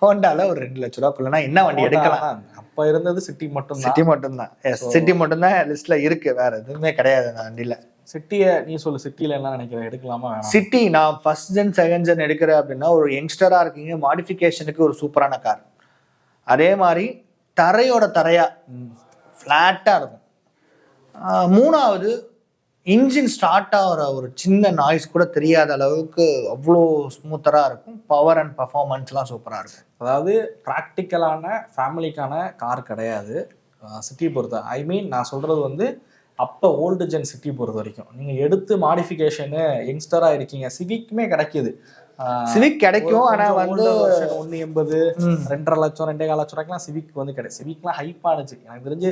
ஹோண்டாவில் ஒரு 2 லட்ச ரூபாய்க்குள்ளனா என்ன வண்டி எடுக்கலாம்? அப்போ இருந்தது சிட்டி மட்டும்தான். சிட்டி மட்டும்தான் லிஸ்ட்டில் இருக்குது, வேறு எதுவுமே கிடையாது அந்த வண்டியில். சிட்டியை நீ சொல்லு, சிட்டியில் என்ன நினைக்கிறேன், எடுக்கலாமா வேணாம்? சிட்டி நான் ஃபர்ஸ்ட் ஜென் செகண்ட் ஜென் எடுக்கிறேன் அப்படின்னா ஒரு யங்ஸ்டராக இருக்கீங்க, மாடிஃபிகேஷனுக்கு ஒரு சூப்பரான கார். அதே மாதிரி தரையா ஃப்ளாட்டாக இருக்கும். 3வது இன்ஜின் ஸ்டார்ட் ஆகிற ஒரு சின்ன நாய்ஸ் கூட தெரியாத அளவுக்கு அவ்வளோ ஸ்மூத்தராக இருக்கும். பவர் அண்ட் பர்ஃபார்மன்ஸ்லாம் சூப்பராக இருக்கும். அதாவது ப்ராக்டிக்கலான ஃபேமிலிக்கான கார் கிடையாது சிட்டி பொறுத்த. நான் சொல்கிறது வந்து அப்போ ஓல்டு ஜென் சிட்டி பொறுத்த வரைக்கும் நீங்கள் எடுத்து மாடிஃபிகேஷனு யங்ஸ்டராக இருக்கீங்க, சிவிக்குமே கிடைக்கிது. சிவிக் கிடைக்கும், ஆனால் வந்து 180 2.5 லட்சம் 2.25 லட்சம் ரூபாய்க்குலாம் சிவிக் வந்து கிடையாது. சிவிக்லாம் ஹைப்பானுச்சு. எனக்கு தெரிஞ்சு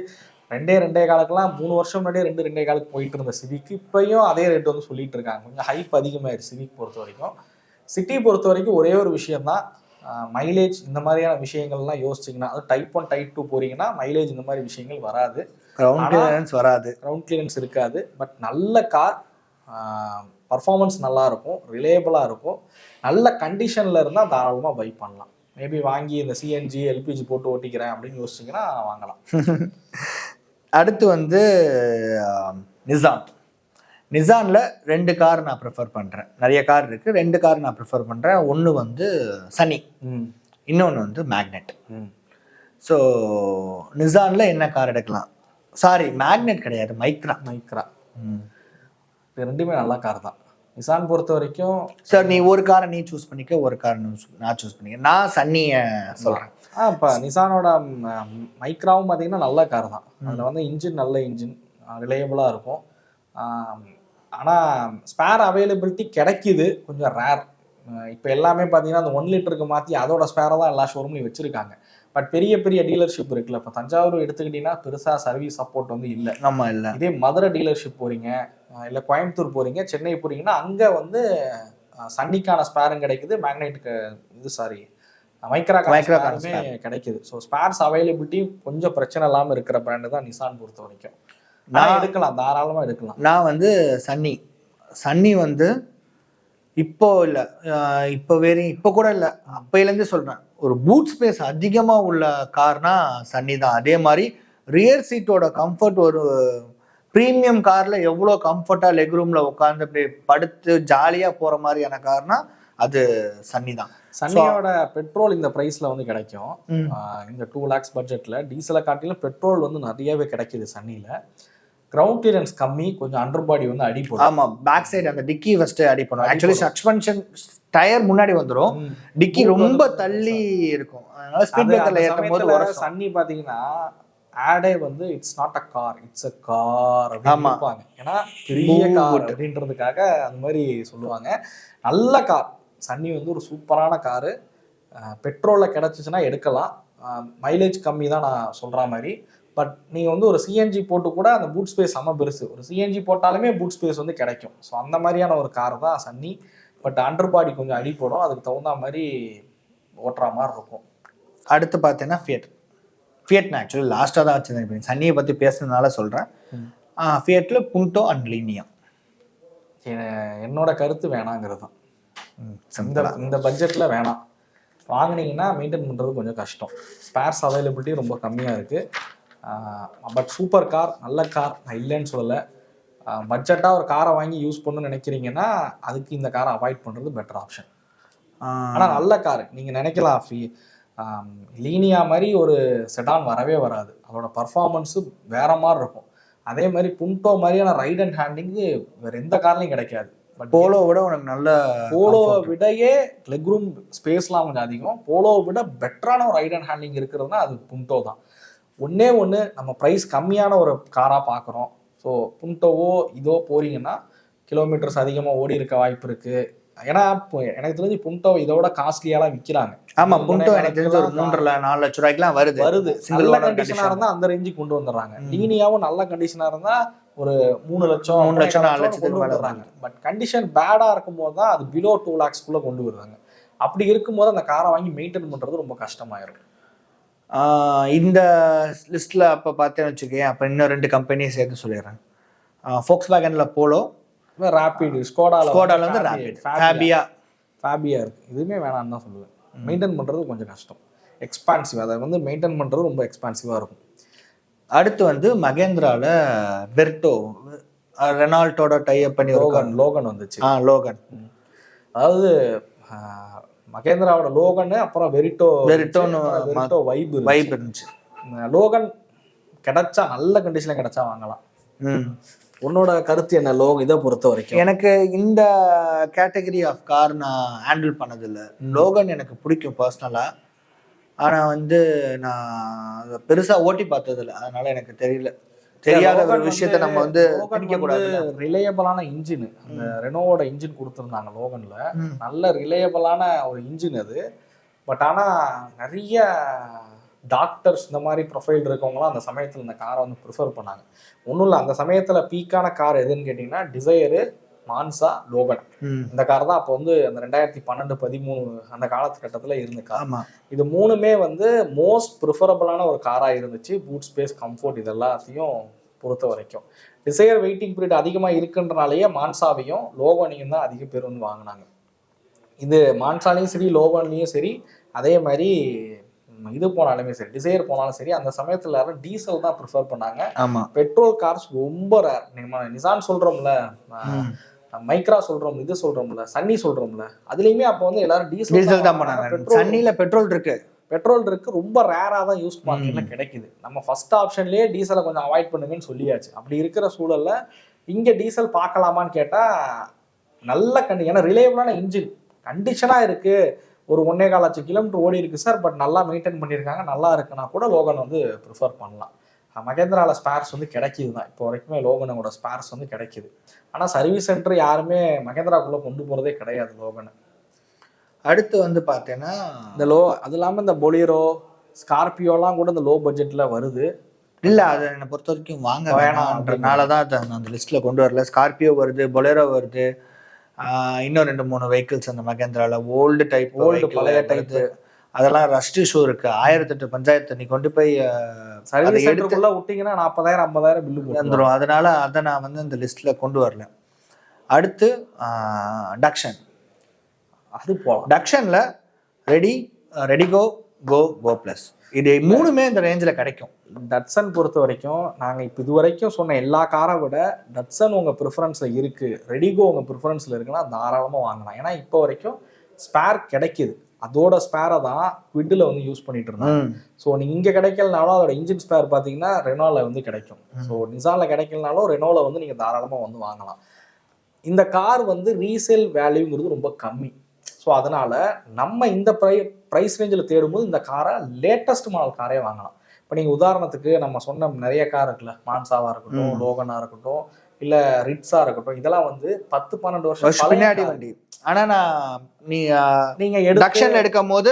2.25 3 வருஷம் முன்னாடியே 2.25 போயிட்டு இருந்த சிவிக்கு இப்பயும் அதே ரேட் வந்து சொல்லிட்டு இருக்காங்க. கொஞ்சம் ஹைப் அதிகமாயிருச்சு சிவிக் பொறுத்த வரைக்கும். சிட்டி பொறுத்த வரைக்கும் ஒரே ஒரு விஷயம்தான், மைலேஜ் இந்த மாதிரியான விஷயங்கள்லாம் யோசிச்சிங்கன்னா, அது டைப் 1 டைப் 2 போறீங்கன்னா மைலேஜ் இந்த மாதிரி விஷயங்கள் வராது, கிரவுண்ட் கிளியரன்ஸ் இருக்காது. பட் நல்ல கார், பர்ஃபார்மன்ஸ் நல்லா இருக்கும், ரிலேயபிளாக இருக்கும், நல்ல கண்டிஷனில் இருந்தால் தாராளமாக பை பண்ணலாம். மேபி வாங்கி இந்த சிஎன்ஜி எல்பிஜி போட்டு ஓட்டிக்கிறேன் அப்படின்னு யோசிச்சிங்கன்னா வாங்கலாம். அடுத்து வந்து நிசான். நிசானில் 2 கார் நான் ப்ரிஃபர் பண்ணுறேன். நிறைய கார் இருக்குது, 2 கார் நான் ப்ரிஃபர் பண்ணுறேன். ஒன்று வந்து சனி, இன்னொன்று வந்து மேக்னெட். ஸோ நிசானில் என்ன கார் எடுக்கலாம்? சாரி, மேக்னெட் கிடையாது, மைக்ரா. இது ரெண்டுமே நல்ல கார் தான். நிசான் பொறுத்த வரைக்கும் சார், நீ ஒரு காரை நீ சூஸ் பண்ணிக்க, ஒரு கார் நான் சூஸ் பண்ணிக்க. நான் சன்னியை சொல்கிறேன். இப்போ நிசானோட மைக்ராவும் பார்த்தீங்கன்னா நல்ல கார் தான். அதில் வந்து இன்ஜின் நல்ல இன்ஜின், ரிலையபிளாக இருக்கும். ஆனால் ஸ்பேர் அவைலபிலிட்டி கிடைக்கிது, கொஞ்சம் ரேர். இப்போ எல்லாமே பார்த்தீங்கன்னா அந்த 1 லிட்டருக்கு மாற்றி அதோட ஸ்பேரை தான் எல்லா ஷோரூம்லையும் வச்சுருக்காங்க. பட் பெரிய பெரிய டீலர்ஷிப் இருக்குல்ல, இப்போ தஞ்சாவூர் எடுத்துக்கிட்டிங்கன்னா பெருசாக சர்வீஸ் சப்போர்ட் வந்து இல்லை. நம்ம இல்லை. இதே மதுரை டீலர்ஷிப் போகிறீங்க, இல்லை கோயம்புத்தூர் போகிறீங்க, சென்னை போகிறீங்கன்னா அங்கே வந்து சன்னிக்கான ஸ்பேரும் கிடைக்குது, மேக்னைட்டுக்கு மைக்ராக்கான கிடைக்குது. ஸோ ஸ்பேர்ஸ் அவைலபிலிட்டி கொஞ்சம் பிரச்சனை இல்லாமல் இருக்கிற பிராண்டு தான் நிசான் பொறுத்த வரைக்கும். நான் எடுக்கலாம், தாராளமாக எடுக்கலாம். நான் வந்து சன்னி வந்து இப்போ இல்லை, இப்போ கூட இல்லை, அப்பையிலேருந்து சொல்கிறேன், ஒரு பூட் ஸ்பேஸ் அதிகமாக உள்ள கார்னா சன்னி தான். அதே மாதிரி ரியர் சீட்டோட கம்ஃபர்ட், ஒரு ப்ரீமியம் காரில் எவ்வளோ கம்ஃபர்ட்டாக லெக் ரூமில் உட்காந்து அப்படி படுத்து ஜாலியாக போகிற மாதிரியான கார்னா அது சன்னி தான். சன்னியோட பெட்ரோல் இந்த ப்ரைஸில் வந்து கிடைக்கும். இந்த 2 lakhs பட்ஜெட்டில் டீசலை காட்டிலும் பெட்ரோல் வந்து நிறையவே கிடைக்கிது சன்னியில். கிரவுண்ட் கிளியரன்ஸ் கம்மி, கொஞ்சம் அண்டர் பாடி வந்து அடிப்படும். ஆமாம், பேக் சைடு அந்த டிக்கி ஃபர்ஸ்ட் அடிப்படும். ஆக்சுவலி சஸ்பென்ஷன் டயர் முன்னாடி வந்துடும், டிக்கி ரொம்ப தள்ளி இருக்கும். அதனால ஸ்பீட் பிரேக்கர்ல ஏற்றும் போது சன்னி பார்த்தீங்கன்னா ஆடே வந்து it's not a car, it's a car அப்படின்னு சொல்லுவாங்க. ஏன்னா பெரிய கார் அப்படின்றதுக்காக அந்த மாதிரி சொல்லுவாங்க. நல்ல கார் சன்னி வந்து ஒரு சூப்பரான காரு. பெட்ரோலில் கிடச்சிச்சுன்னா எடுக்கலாம். மைலேஜ் கம்மி தான் நான் சொல்கிற மாதிரி. பட் நீங்கள் வந்து ஒரு சிஎன்ஜி போட்டு கூட அந்த பூட் ஸ்பேஸ் செம்ம பெருசு, ஒரு சிஎன்ஜி போட்டாலுமே பூட் ஸ்பேஸ் வந்து கிடைக்கும். ஸோ அந்த மாதிரியான ஒரு கார் தான் சன்னி. பட் அண்டர் பாடி கொஞ்சம் அடிப்படும், அதுக்கு தகுந்த மாதிரி ஓட்டுற மாதிரி இருக்கும். அடுத்து பார்த்தீங்கன்னா ஃபியட் நான் ஆக்சுவலி லாஸ்ட்டாக தான் வச்சுருந்தேன், சன்னியை பற்றி பேசுனதுனால சொல்கிறேன். ஃபியட்டில் புண்டோ அண்ட் லீனியா. என்னோட கருத்து வேணாங்கிறது தான். இந்த பட்ஜெட்டில் வேணாம். வாங்கினீங்கன்னா மெயின்டைன் பண்ணுறது கொஞ்சம் கஷ்டம். ஸ்பேர்ஸ் அவைலபிலிட்டி ரொம்ப கம்மியாக இருக்குது. பட் சூப்பர் கார், நல்ல கார், நான் இல்லைன்னு சொல்லலை. பட்ஜெட்டாக ஒரு காரை வாங்கி யூஸ் பண்ணணும்னு நினைக்கிறீங்கன்னா அதுக்கு இந்த காரை அவாய்ட் பண்ணுறது பெட்டர் ஆப்ஷன். ஆனால் நல்ல கார் நீங்கள் நினைக்கலாம், லீனியா மாதிரி ஒரு செடான் வரவே வராது. அதோட பர்ஃபார்மன்ஸு வேற மாதிரி இருக்கும். அதே மாதிரி புண்டோ மாதிரியான ரைட் அண்ட் ஹேண்டிங்கு வேற எந்த கார்லையும் கிடைக்காது. பட் போலோவை விட உனக்கு நல்ல, போலோவை விடையே லெக் ரூம் ஸ்பேஸ்லாம் கொஞ்சம் அதிகம். போலோவை விட பெட்டரான ஒரு ரைட் அண்ட் ஹேண்டிங் இருக்கிறதுனா அது புண்டோ தான். ஒன்று நம்ம ப்ரைஸ் கம்மியான ஒரு காராக பார்க்குறோம். ஸோ புண்டோவோ இதோ போறீங்கன்னா கிலோமீட்டர்ஸ் அதிகமாக ஓடி இருக்க வாய்ப்பு இருக்குது. ஏன்னா எனக்கு தெரிஞ்சு புண்டோ இதோட காஸ்ட்லியாலாம் விற்கிறாங்க. ஆமாம், புண்டோ எனக்கு தெரிஞ்சு ஒரு 3-4 லட்ச ரூபாய்க்குலாம் வருது. நல்ல கண்டிஷனாக இருந்தால் அந்த ரேஞ்சுக்கு கொண்டு வந்துடுறாங்க. லீனியாவும் நல்ல கண்டிஷனாக இருந்தால் ஒரு 3 லட்சம் 4 லட்சத்துக்கு மேலே வர்றாங்க. பட் கண்டிஷன் பேடாக இருக்கும் போது தான் அது பிலோ 2 lakhsக்குள்ளே கொண்டு வருவாங்க. அப்படி இருக்கும்போது அந்த காரை வாங்கி மெயின்டைன் பண்ணுறது ரொம்ப கஷ்டமாயிருக்கு. இந்த லிஸ்ட்டில் அப்போ பார்த்தேன்னு வச்சுக்கேன். அப்போ இன்னும் 2 கம்பெனியை சேர்த்து சொல்லிடுறேன். ஃபோக்ஸ்வேகனில் போலோ, ரேபிட், ஸ்கோடால வந்து ரேபிட், ஃபேபியா இருக்கு. இதுவுமே வேணான்னு தான் சொல்லுவேன். மெயின்டைன் பண்ணுறது கொஞ்சம் கஷ்டம், எக்ஸ்பான்சிவ். அதை வந்து மெயின்டைன் பண்ணுறது ரொம்ப எக்ஸ்பான்சிவாக இருக்கும். அடுத்து வந்து மகேந்திராவில் வெர்டோ, ரெனால்ட்டோட டைப் பண்ணி லோகன் வந்துச்சு. லோகன், அதாவது மகேந்திராவோட லோகன், அப்புறம் வெரிட்டோ வைப் இருந்துச்சு. லோகன் கிடைச்சா நல்ல கண்டிஷனில் கிடைச்சா வாங்கலாம். உன்னோட கருத்து என்ன இதை பொறுத்த வரைக்கும்? எனக்கு இந்த கேட்டகரி ஆஃப் கார் நான் ஹேண்டில் பண்ணதில்லை. லோகன் எனக்கு பிடிக்கும் பர்சனலாக, ஆனால் வந்து நான் பெருசாக ஓட்டி பார்த்ததில்லை, அதனால எனக்கு தெரியாத ஒரு விஷயத்த நம்ம வந்து ரிலையபிளான இன்ஜின், அந்த ரெனோவோட இன்ஜின் கொடுத்துருந்தாங்க லோகன்ல. நல்ல ரிலையபிளான ஒரு இன்ஜின் அது. பட் ஆனால் நிறைய டாக்டர்ஸ் இந்த மாதிரி ப்ரொஃபைல் இருக்கவங்களாம் அந்த சமயத்தில் இந்த காரை வந்து ப்ரிஃபர் பண்ணாங்க. ஒன்றும் இல்லை, அந்த சமயத்தில் பீக்கான கார் எதுன்னு கேட்டிங்கன்னா டிசையரு, மான்சா, லோகன். இந்த கார் தான் அப்போ வந்து அந்த 2012-13 அந்த காலகட்டத்தில் இருந்த கார். இது 3மே வந்து மோஸ்ட் ப்ரிஃபரபிளான ஒரு காராக இருந்துச்சு. பூட் ஸ்பேஸ், கம்ஃபோர்ட், இது எல்லாத்தையும் பொறுத்த வரைக்கும். டிசையர் வெயிட்டிங் பீரியட் அதிகமாக இருக்குன்றனாலேயே மான்சாவையும் லோகனையும் தான் அதிக பேர் வந்து வாங்கினாங்க. இது மான்சாலையும் சரி லோகன்லையும் சரி அதே மாதிரி இது போனாலுமே சரி, டிசைர் போனாலும் சரி, அந்த சமயத்துல எல்லாரும் டீசல் தான் ப்ரிஃபர் பண்ணாங்க. ஆமா. பெட்ரோல் கார்ஸ் ரொம்ப ரேர். நம்ம நிசான் சொல்றோம்ல, மைக்ரா சொல்றோம், இது சொல்றோம்ல, சன்னி சொல்றோம்ல, அதுலயுமே அப்போ வந்து எல்லாரும் டீசல் தான் பண்ணாங்க. சன்னில பெட்ரோல் இருக்கு, பெட்ரோல் இருக்கு, ரொம்ப ரேரா தான் யூஸ் மார்க்கெட்ல கிடைக்குது. நம்ம ஃபர்ஸ்ட் ஆப்ஷன்லயே டீசலை கொஞ்சம் அவாய்ட் பண்ணுங்கன்னு சொல்லியாச்சு. அப்படி இருக்கிற சூழல்ல இங்க டீசல் பார்க்கலாமான்னு கேட்டா நல்ல ஏன்னா ரிலேபிளான இன்ஜின் கண்டிஷனா இருக்கு. ஒரு 1.25 லட்சம் கிலோமீட்டர் ஓடி இருக்கு சார், பட் நல்லா மெயின்டைன் பண்ணியிருக்காங்க, நல்லா இருக்குன்னா கூட லோகன் வந்து ப்ரிஃபர் பண்ணலாம். மகேந்திரால ஸ்பேர்ஸ் வந்து கிடைக்கிது தான் இப்போ வரைக்குமே. லோகனோட ஸ்பேர்ஸ் வந்து கிடைக்குது. ஆனால் சர்வீஸ் சென்டர் யாருமே மகேந்திராக்குள்ளே கொண்டு போகிறதே கிடையாது லோகனை. அடுத்து வந்து பார்த்தீங்கன்னா இந்த அது இல்லாமல் இந்த பொலிரோ, ஸ்கார்பியோலாம் கூட இந்த லோ பட்ஜெட்டில் வருது. இல்லை, அதை என்னை பொறுத்த வரைக்கும் வாங்க வேணாம்ன்றனால தான் அதை நான் அந்த லிஸ்ட்டில் கொண்டு வரல. ஸ்கார்பியோ வருது, பொலேரோ வருது, இன்னும் 2-3 வெஹிக்கிள்ஸ் அந்த மகேந்திராவில் ஓல்டு டைப், பழைய டைப்பு, அதெல்லாம் ரஸ்ட் ஷூ இருக்கு. 1008 பஞ்சாயத்து நீ கொண்டு போய் சர்வீஸ் சென்டருக்குள்ள விட்டீங்கன்னா 40,000-50,000 பில்லு வந்துடும். அதனால அதை நான் வந்து இந்த லிஸ்ட்ல கொண்டு வரல. அடுத்து டக்ஷன், அது போகலாம். டக்ஷன்ல ரெடிகோ, கோ பிளஸ், இது 3மே இந்த ரேஞ்சில் கிடைக்கும். டட்சன் பொறுத்த வரைக்கும் நாங்கள் இப்போ இது வரைக்கும் சொன்ன எல்லா காரை விட டட்சன் உங்கள் ப்ரிஃபரன்ஸில் இருக்குது, ரெடிகோ உங்கள் ப்ரிஃபரன்ஸில் இருக்குன்னா தாராளமாக வாங்கலாம். ஏன்னா இப்போ வரைக்கும் ஸ்பேர் கிடைக்கிது. அதோட ஸ்பேரை தான் குவிட்டில் வந்து யூஸ் பண்ணிட்டு இருந்தாங்க. ஸோ நீங்கள் இங்கே கிடைக்கலனாலும் அதோட இன்ஜின் ஸ்பேர் பார்த்தீங்கன்னா ரெனோவில் வந்து கிடைக்கும். ஸோ நிசானில் கிடைக்கலனாலும் ரெனோவில் வந்து நீங்கள் தாராளமாக வந்து வாங்கலாம். இந்த கார் வந்து ரீசேல் வேல்யூங்கிறது ரொம்ப கம்மி. ஸோ அதனால் நம்ம இந்த ப்ரைஸ் ரேஞ்சில் தேடும்போது இந்த காரை லேட்டஸ்ட் மாடல் காரே வாங்கலாம். இப்போ நீங்கள் உதாரணத்துக்கு நம்ம சொன்ன நிறைய கார் இருக்குல்ல, மான்சாவாக இருக்கட்டும், லோகனாக இருக்கட்டும், இல்லை ரிட்ஸாக இருக்கட்டும், இதெல்லாம் வந்து 10-12 வருஷம் பின்னாடி வண்டி. ஆனா நான் நீங்க டக்ஷன் எடுக்கும் போது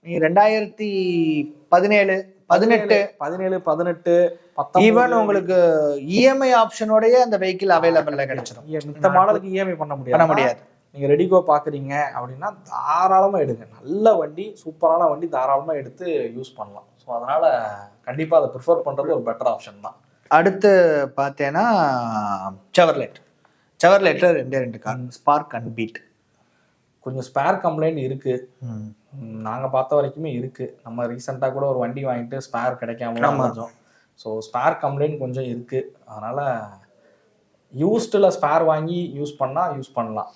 நீ 2017, 18 ஈவன் உங்களுக்கு இஎம்ஐ ஆப்ஷனோடய அந்த வெஹிக்கிள் அவைலபிள்ல கிடைச்சிடும். இந்த மாடலுக்கு இஎம்ஐ பண்ண முடியாது. நீங்க ரெடிகோ பாக்குறீங்க அப்படின்னா தாராளமா எடுங்க. நல்ல வண்டி, சூப்பரான வண்டி, தாராளமா எடுத்து யூஸ் பண்ணலாம். ஸோ அதனால கண்டிப்பா அதை ப்ரிஃபர் பண்றது ஒரு பெட்டர் ஆப்ஷன் தான். அடுத்து பார்த்தேன்னா செவர்லெட்ல 2 கார், ஸ்பார்க் அண்ட் பீட். கொஞ்சம் ஸ்பேர் கம்ப்ளைண்ட் இருக்கு, நாங்க பார்த்த வரைக்குமே இருக்கு. நம்ம ரீசெண்டா கூட ஒரு வண்டி வாங்கிட்டு ஸ்பேர் கிடைக்காம கொஞ்சம், ஸோ ஸ்பேர் கம்ப்ளைண்ட் கொஞ்சம் இருக்கு. அதனால யூஸ்டில் ஸ்பேர் வாங்கி யூஸ் பண்ணலாம்.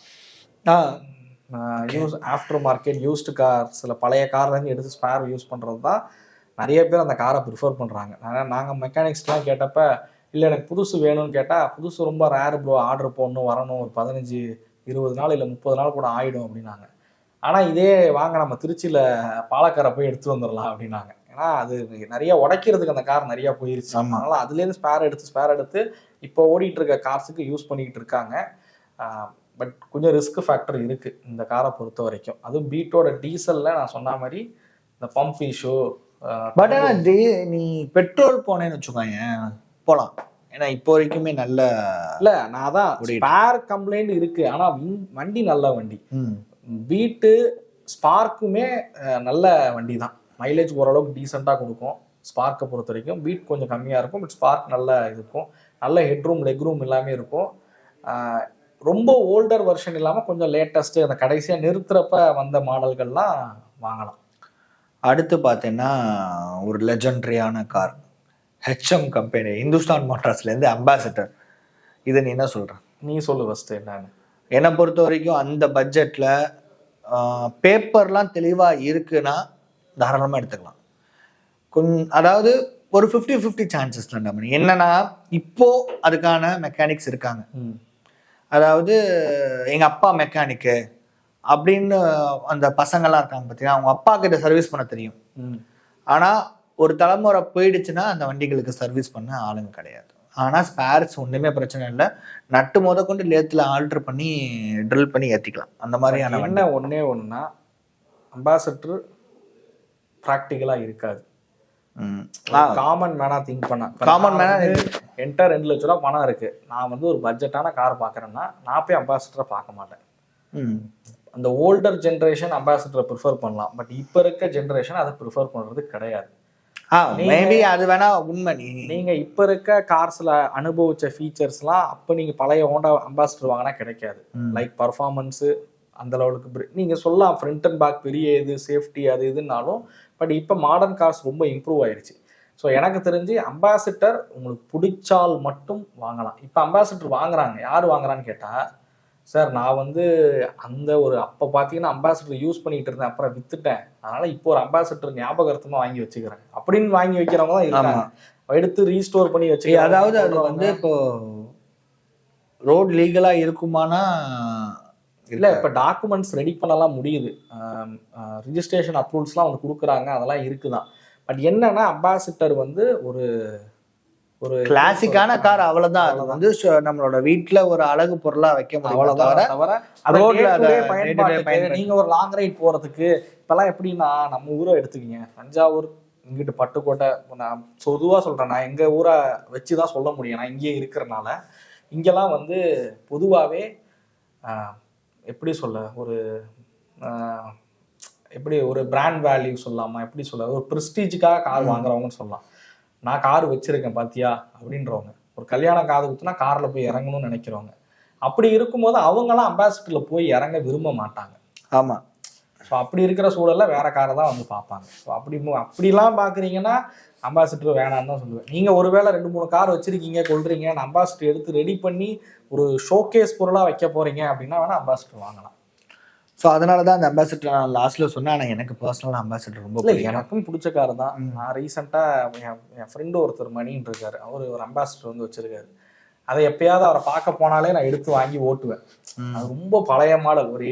ஆஃப்டர் மார்க்கெட் யூஸ்டு கார், சில பழைய கார்லேருந்து எடுத்து ஸ்பேர் யூஸ் பண்ணுறது தான் நிறைய பேர் அந்த காரை ப்ரிஃபர் பண்ணுறாங்க. நாங்கள் மெக்கானிக்ஸ்லாம் கேட்டப்ப, இல்லை எனக்கு புதுசு வேணும்னு கேட்டால், புதுசு ரொம்ப ரேர் ப்ரோ, ஆர்டர் போடணும், வரணும், ஒரு 15-20 நாள் இல்லை 30 நாள் கூட ஆகிடும் அப்படின்னாங்க. ஆனால் இதே வாங்க நம்ம திருச்சியில் பாலக்காரை போய் எடுத்து வந்துடலாம் அப்படின்னாங்க. ஏன்னா அது நிறைய உடைக்கிறதுக்கு அந்த கார் நிறையா போயிருச்சு. அதனால் அதுலேருந்து ஸ்பேர் எடுத்து இப்போ ஓடிட்டு இருக்க கார்ஸுக்கு யூஸ் பண்ணிக்கிட்டு இருக்காங்க. பட் கொஞ்சம் ரிஸ்க் ஃபேக்டர் இருக்குது இந்த காரை பொறுத்த வரைக்கும். அதுவும் பீட்டோட டீசலில் நான் சொன்ன மாதிரி இந்த பம்ப் இஷ்யூ. பட் ஆனால் நீ பெட்ரோல் போனேன்னு வச்சுக்கோங்க, போகலாம். ஏன்னா இப்போ வரைக்குமே நல்ல இல்லை, நான் தான் ஸ்பேர் கம்ப்ளைண்ட் இருக்குது. ஆனால் வண்டி நல்ல வண்டி. பீட்டு ஸ்பார்க்குமே நல்ல வண்டி தான். மைலேஜ் ஓரளவுக்கு டீசெண்டாக கொடுக்கும். ஸ்பார்க்கை பொறுத்த வரைக்கும் பீட் கொஞ்சம் கம்மியாக இருக்கும், பட் ஸ்பார்க் நல்ல இருக்கும். நல்ல ஹெட்ரூம், லெக்ரூம் எல்லாமே இருக்கும். ரொம்ப ஓல்டர் வெர்ஷன் இல்லாமல் கொஞ்சம் லேட்டஸ்ட்டு, அந்த கடைசியாக நிறுத்துறப்ப வந்த மாடல்கள்லாம் வாங்கலாம். அடுத்து பார்த்தீங்கன்னா ஒரு லெஜெண்டரியான கார், ஹெச்எம் கம்பெனி, இந்துஸ்தான் மோட்டார்ஸ்லேருந்து அம்பாசிடர். இதை நீ என்ன சொல்கிற? நீ சொல்லு ஃபஸ்ட்டு என்னன்னு. என்னை பொறுத்த வரைக்கும் அந்த பட்ஜெட்டில் பேப்பர்லாம் தெளிவாக இருக்குன்னா தாராளமாக எடுத்துக்கலாம். அதாவது ஒரு 50-50 சான்சஸ் தான். என்னன்னா இப்போ அதுக்கான மெக்கானிக்ஸ் இருக்காங்க. அதாவது எங்கள் அப்பா மெக்கானிக்கு அப்படின்னு அந்த பசங்கள்லாம் இருக்காங்க பார்த்தீங்கன்னா, அவங்க அப்பா கிட்ட சர்வீஸ் பண்ண தெரியும். ஆனால் ஒரு தலைமுறை போயிடுச்சுன்னா அந்த வண்டிகளுக்கு சர்வீஸ் பண்ண ஆளுங்க கிடையாது. ஆனால் ஸ்பேர்ஸ் ஒன்றுமே பிரச்சனை இல்லை, நட்டு கொண்டு லேத்தில் ஆல்ட்ரு பண்ணி ட்ரில் பண்ணி ஏற்றிக்கலாம். அந்த மாதிரியான என்ன ஒன்றா அம்பாசிடர் ப்ராக்டிக்கலாக இருக்காது. காமன் மேனா திங்க் பண்ண, காமன் மேனா என்கிட்ட 2 லட்ச ரூபா பணம் இருக்கு, நான் வந்து ஒரு பட்ஜெட்டான கார் பார்க்குறேன்னா நான் போய் அம்பாசிடரை பார்க்க மாட்டேன். அந்த ஓல்டர் ஜென்ரேஷன் அம்பாசிடரை ப்ரிஃபர் பண்ணலாம், பட் இப்போ இருக்க ஜென்ரேஷன் அதை ப்ரிஃபர் பண்ணுறது கிடையாது. அது வேணா உண்மை. நீங்க இப்ப இருக்க கார்ஸ்ல அனுபவிச்ச ஃபீச்சர்ஸ்லாம் அப்ப நீங்க பழைய ஹோண்டா அம்பாசிடர் வாங்கினா கிடைக்காது. லைக் பர்ஃபார்மன்ஸ், அந்த லெவலுக்கு நீங்கள் சொல்லலாம் ஃப்ரண்ட் அண்ட் பேக் பெரிய இது சேஃப்டி அது இதுனாலும், பட் இப்போ மாடர்ன் கார்ஸ் ரொம்ப இம்ப்ரூவ் ஆயிடுச்சு. ஸோ எனக்கு தெரிஞ்சு அம்பாசிடர் உங்களுக்கு பிடிச்சால் மட்டும் வாங்கலாம். இப்போ அம்பாசிடர் வாங்குறாங்க, யார் வாங்குறான்னு கேட்டால், சார் நான் வந்து அந்த ஒரு அப்போ பார்த்தீங்கன்னா அம்பாசிடர் யூஸ் பண்ணிட்டு இருந்தேன், அப்புறம் வித்துட்டேன், அதனால இப்போ ஒரு அம்பாசிடர் ஞாபகார்த்தமாக வாங்கி வச்சுக்கிறேன் அப்படின்னு வாங்கி வைக்கிறவங்க தான் இருக்காங்க. எடுத்து ரீஸ்டோர் பண்ணி வச்சு, அதாவது அது வந்து இப்போ ரோட் லீகலா இருக்குமானா இல்லை, இப்போ டாக்குமெண்ட்ஸ் ரெடி பண்ணலாம் முடியுது, ரிஜிஸ்ட்ரேஷன் அப்ரூவல்ஸ்லாம் வந்து கொடுக்குறாங்க, அதெல்லாம் இருக்குதான். பட் என்னன்னா அம்பாசிடர் வந்து ஒரு ஒரு கிளாசிக்கான கார், அவ்வளவுதான். அது வந்து நம்மளோட வீட்டுல ஒரு அழகு பொருளா வைக்க முடியும், அவ்வளவுதான். தவிர ரோட்ல பயன்பாட்டுக்கு நீங்க ஒரு லாங் ரைட் போறதுக்கு இப்பெல்லாம் எப்படின்னா, நம்ம ஊரை எடுத்துக்கிங்க, தஞ்சாவூர் இங்கிட்டு பட்டுக்கோட்டை, நான் பொதுவாக சொல்றேன், நான் எங்க ஊரை வச்சுதான் சொல்ல முடியும், நான் இங்கேயே இருக்கிறனால. இங்கெல்லாம் வந்து பொதுவாகவே எப்படி சொல்ல, ஒரு எப்படி ஒரு பிராண்ட் வேல்யூ சொல்லலாமா, எப்படி சொல்ல, ஒரு ப்ரெஸ்டீஜுக்காக கார் வாங்குறவங்கன்னு சொல்லலாம். நான் கார் வச்சிருக்கேன் பாத்தியா அப்படின்றவங்க, ஒரு கல்யாண காது குத்துனா கார்ல போய் இறங்கணும்னு நினைக்கிறவங்க. அப்படி இருக்கும்போது அவங்களாம் அம்பாசிடர்ல போய் இறங்க விரும்ப மாட்டாங்க. ஆமா. ஸோ அப்படி இருக்கிற சூழல்ல வேற காரை தான் வந்து பார்ப்பாங்க. ஸோ அப்படிலாம் பாக்குறீங்கன்னா அம்பாசிடர் வேணான்னு தான் சொல்லுவேன். நீங்க ஒருவேளை 2-3 கார் வச்சிருக்கீங்க, கொள்றீங்க, அம்பாசிடர் எடுத்து ரெடி பண்ணி ஒரு ஷோகேஸ் பொருளா வைக்க போறீங்க அப்படின்னா வேணா அம்பாசிடர் வாங்கலாம். ஸோ அதனால தான் அந்த அம்பாசிடர் நான் லாஸ்ட்ல சொன்னேன். ஆனால் எனக்கு பர்சனலாக அம்பாசிடர் ரொம்ப இல்லை, எனக்கும் பிடிச்ச கார் தான். நான் ரீசெண்டாக என் ஃப்ரெண்டு ஒருத்தர் மணின்னு இருக்காரு, அவர் ஒரு அம்பாசிடர் வந்து வச்சிருக்காரு. அதை எப்பயாவது அவரை பார்க்க போனாலே நான் எடுத்து வாங்கி ஓட்டுவேன். அது ரொம்ப பழைய மாடல், ஒரு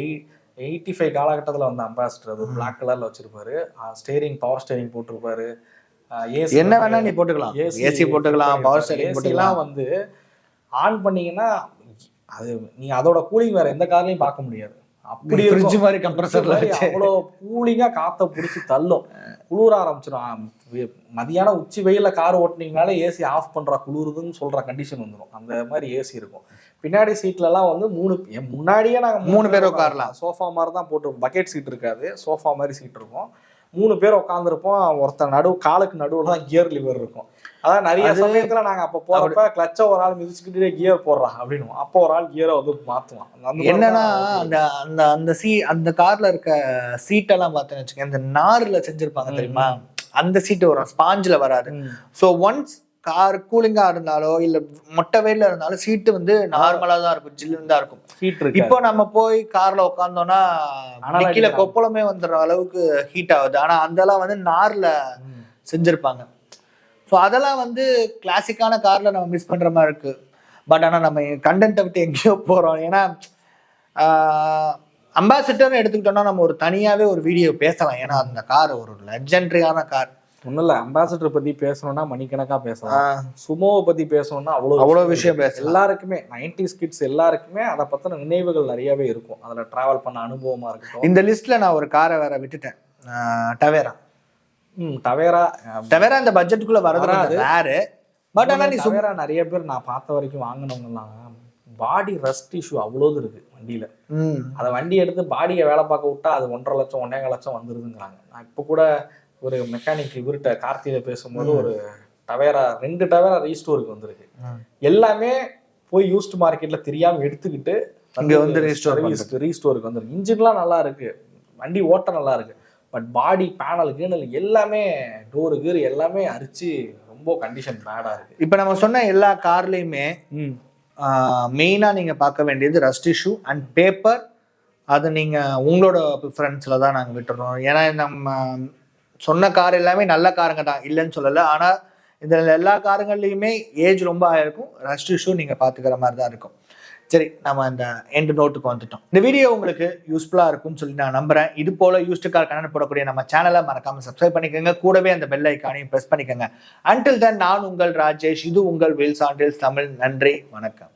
85 காலகட்டத்தில் வந்த அம்பாசிடர். அது பிளாக் கலர்ல வச்சிருப்பாரு, ஸ்டேரிங் பவர் ஸ்டேரிங் போட்டிருப்பாரு, ஏசி என்ன வேணா நீ போட்டுக்கலாம், ஏசி போட்டுக்கலாம், பவர் ஸ்டேரிங் போட்டுக்கலாம். வந்து ஆன் பண்ணீங்கன்னா அது நீ அதோட கூலிங் வேற எந்த கார்லையும் பார்க்க முடியாது. அப்படி ஃப்ரிட்ஜ் மாதிரி கம்ப்ரஸர்ல அவ்வளோ கூலிங்கா காத்த பிடிச்சி தள்ளும், குளிர ஆரம்பிச்சிடும். மதியானம் உச்சி வெயில கார் ஓட்டினீங்கனாலே ஏசி ஆஃப் பண்ற குளிருதுன்னு சொல்ற கண்டிஷன் வந்துடும். அந்த மாதிரி ஏசி இருக்கும். பின்னாடி சீட்ல எல்லாம் வந்து முன்னாடியே நாங்க 3 பேர் உட்காரலாம். சோஃபா மாதிரி தான் போட்டு, பக்கெட் சீட் இருக்காது, சோஃபா மாதிரி சீட் இருக்கும். 3 பேர் உட்காந்துருப்போம். ஒருத்தர் காலுக்கு நடுவுல தான் கியர் லிவர் இருக்கும். அதான் நிறைய சமயத்துல நாங்க அப்ப போறப்ப கிளச்ச ஒரு ஆள் மிதிச்சுக்கிட்டே கியர் போடுறான் அப்படின்னு, அப்போ ஒரு ஆள் கியரை வந்து மாத்துவான். என்னன்னா அந்த கார்ல இருக்க சீட்டெல்லாம் பார்த்தேன்னு வச்சுக்கேன், இந்த நார்ல செஞ்சிருப்பாங்க தெரியுமா, அந்த சீட்டு வரும், ஸ்பாஞ்சில் வராது. ஸோ ஒன்ஸ் கார் கூலிங்கா இருந்தாலோ இல்ல மொட்டை வெயில இருந்தாலும் சீட்டு வந்து நார்மலா தான் இருக்கும், ஜில்லுன்னு தான் இருக்கும். இப்போ நம்ம போய் கார்ல உட்காந்தோம்னா கீழே கொப்பளமே வந்துடுற அளவுக்கு ஹீட் ஆகுது. ஆனா அதெல்லாம் வந்து நார்ல செஞ்சிருப்பாங்க. ஸோ அதெல்லாம் வந்து கிளாசிக்கான கார்ல நம்ம மிஸ் பண்ற மாதிரி இருக்கு. பட் ஆனா நம்ம கண்டென்ட்டை விட்டு எங்கேயோ போறோம். ஏன்னா அம்பாசிடர்னு எடுத்துக்கிட்டோம்னா நம்ம ஒரு தனியாவே ஒரு வீடியோ பேசலாம். ஏன்னா அந்த கார் ஒரு லெஜெண்டரியான கார். ஒன்றும் இல்லை, அம்பாசிடர் பத்தி பேசணும்னா மணிக்கணக்கா பேசலாம். சுமோவை பத்தி பேசணும்னா அவ்வளோ விஷயம் பேசலாம். எல்லாருக்குமே 90s கிட்ஸ் எல்லாருக்குமே அதை பத்தின நினைவுகள் நிறையவே இருக்கும். அதுல டிராவல் பண்ண அனுபவமா இருக்கட்டும். இந்த லிஸ்ட்ல நான் ஒரு காரை வேற விட்டுட்டேன், டவேரா. டவேரா இந்த பட்ஜெட்டுக்குள்ள வராது வேறு. பட் ஆனா நீ டவேரா நிறைய பேர் நான் பார்த்த வரைக்கும் வாங்கினவங்கலாம் பாடி ரஸ்ட் இஷ்யூ அவ்வளோது இருக்கு வண்டியில. அதை வண்டி எடுத்து பாடியை வேலை பார்க்க விட்டா அது 1.5 லட்சம் 1.25 லட்சம் வந்துருதுங்கிறாங்க. நான் இப்போ கூட ஒரு மெக்கானிக் இவர்கிட்ட கார்த்தியில பேசும்போது ஒரு டவேரா 2 டவேரா ரீஸ்டோருக்கு வந்திருக்கு. எல்லாமே போய் யூஸ்ட் மார்க்கெட்ல தெரியாம எடுத்துக்கிட்டு அங்கே வந்து ரீஸ்டோருக்கு வந்துருக்கு. இன்ஜின்லாம் நல்லா இருக்கு, வண்டி ஓட்ட நல்லா இருக்கு, பட் பாடி பேனல் கீனல் எல்லாமே டோரு கீர் எல்லாமே அரிச்சு ரொம்ப கண்டிஷன் பேடா இருக்கு. இப்போ நம்ம சொன்ன எல்லா கார்லையுமே மெயினா நீங்க பார்க்க வேண்டியது ரஸ்ட் இஷ்யூ அண்ட் பேப்பர். அது நீங்க உங்களோட ப்ரிஃபரன்ஸ்ல தான் நாங்கள் விட்டுறோம். ஏன்னா நம்ம சொன்ன கார் எல்லாமே நல்ல காருங்க தான், இல்லைன்னு சொல்லலை. ஆனால் இதில் எல்லா காருங்கள்லையுமே ஏஜ் ரொம்ப ஆயிருக்கும், ரஸ்ட் இஷ்யூ நீங்கள் பார்த்துக்கிற மாதிரி தான் இருக்கும். சரி, நம்ம இந்த எண்ட் நோட்டுக்கு வந்துட்டோம். இந்த வீடியோ உங்களுக்கு யூஸ்ஃபுல்லாக இருக்கும்னு சொல்லி நான் நம்புறேன். இது போல யூஸ்டு கார் கனெக்ட் போடக்கூடிய நம்ம சேனலை மறக்காம சப்ஸ்கிரைப் பண்ணிக்கோங்க, கூடவே அந்த பெல் ஐக்கானையும் ப்ரெஸ் பண்ணிக்கோங்க. அன்டில் தென், நான் உங்கள் ராஜேஷ், இது உங்கள் வீல்ஸ் ஆன் வீல்ஸ் தமிழ். நன்றி, வணக்கம்.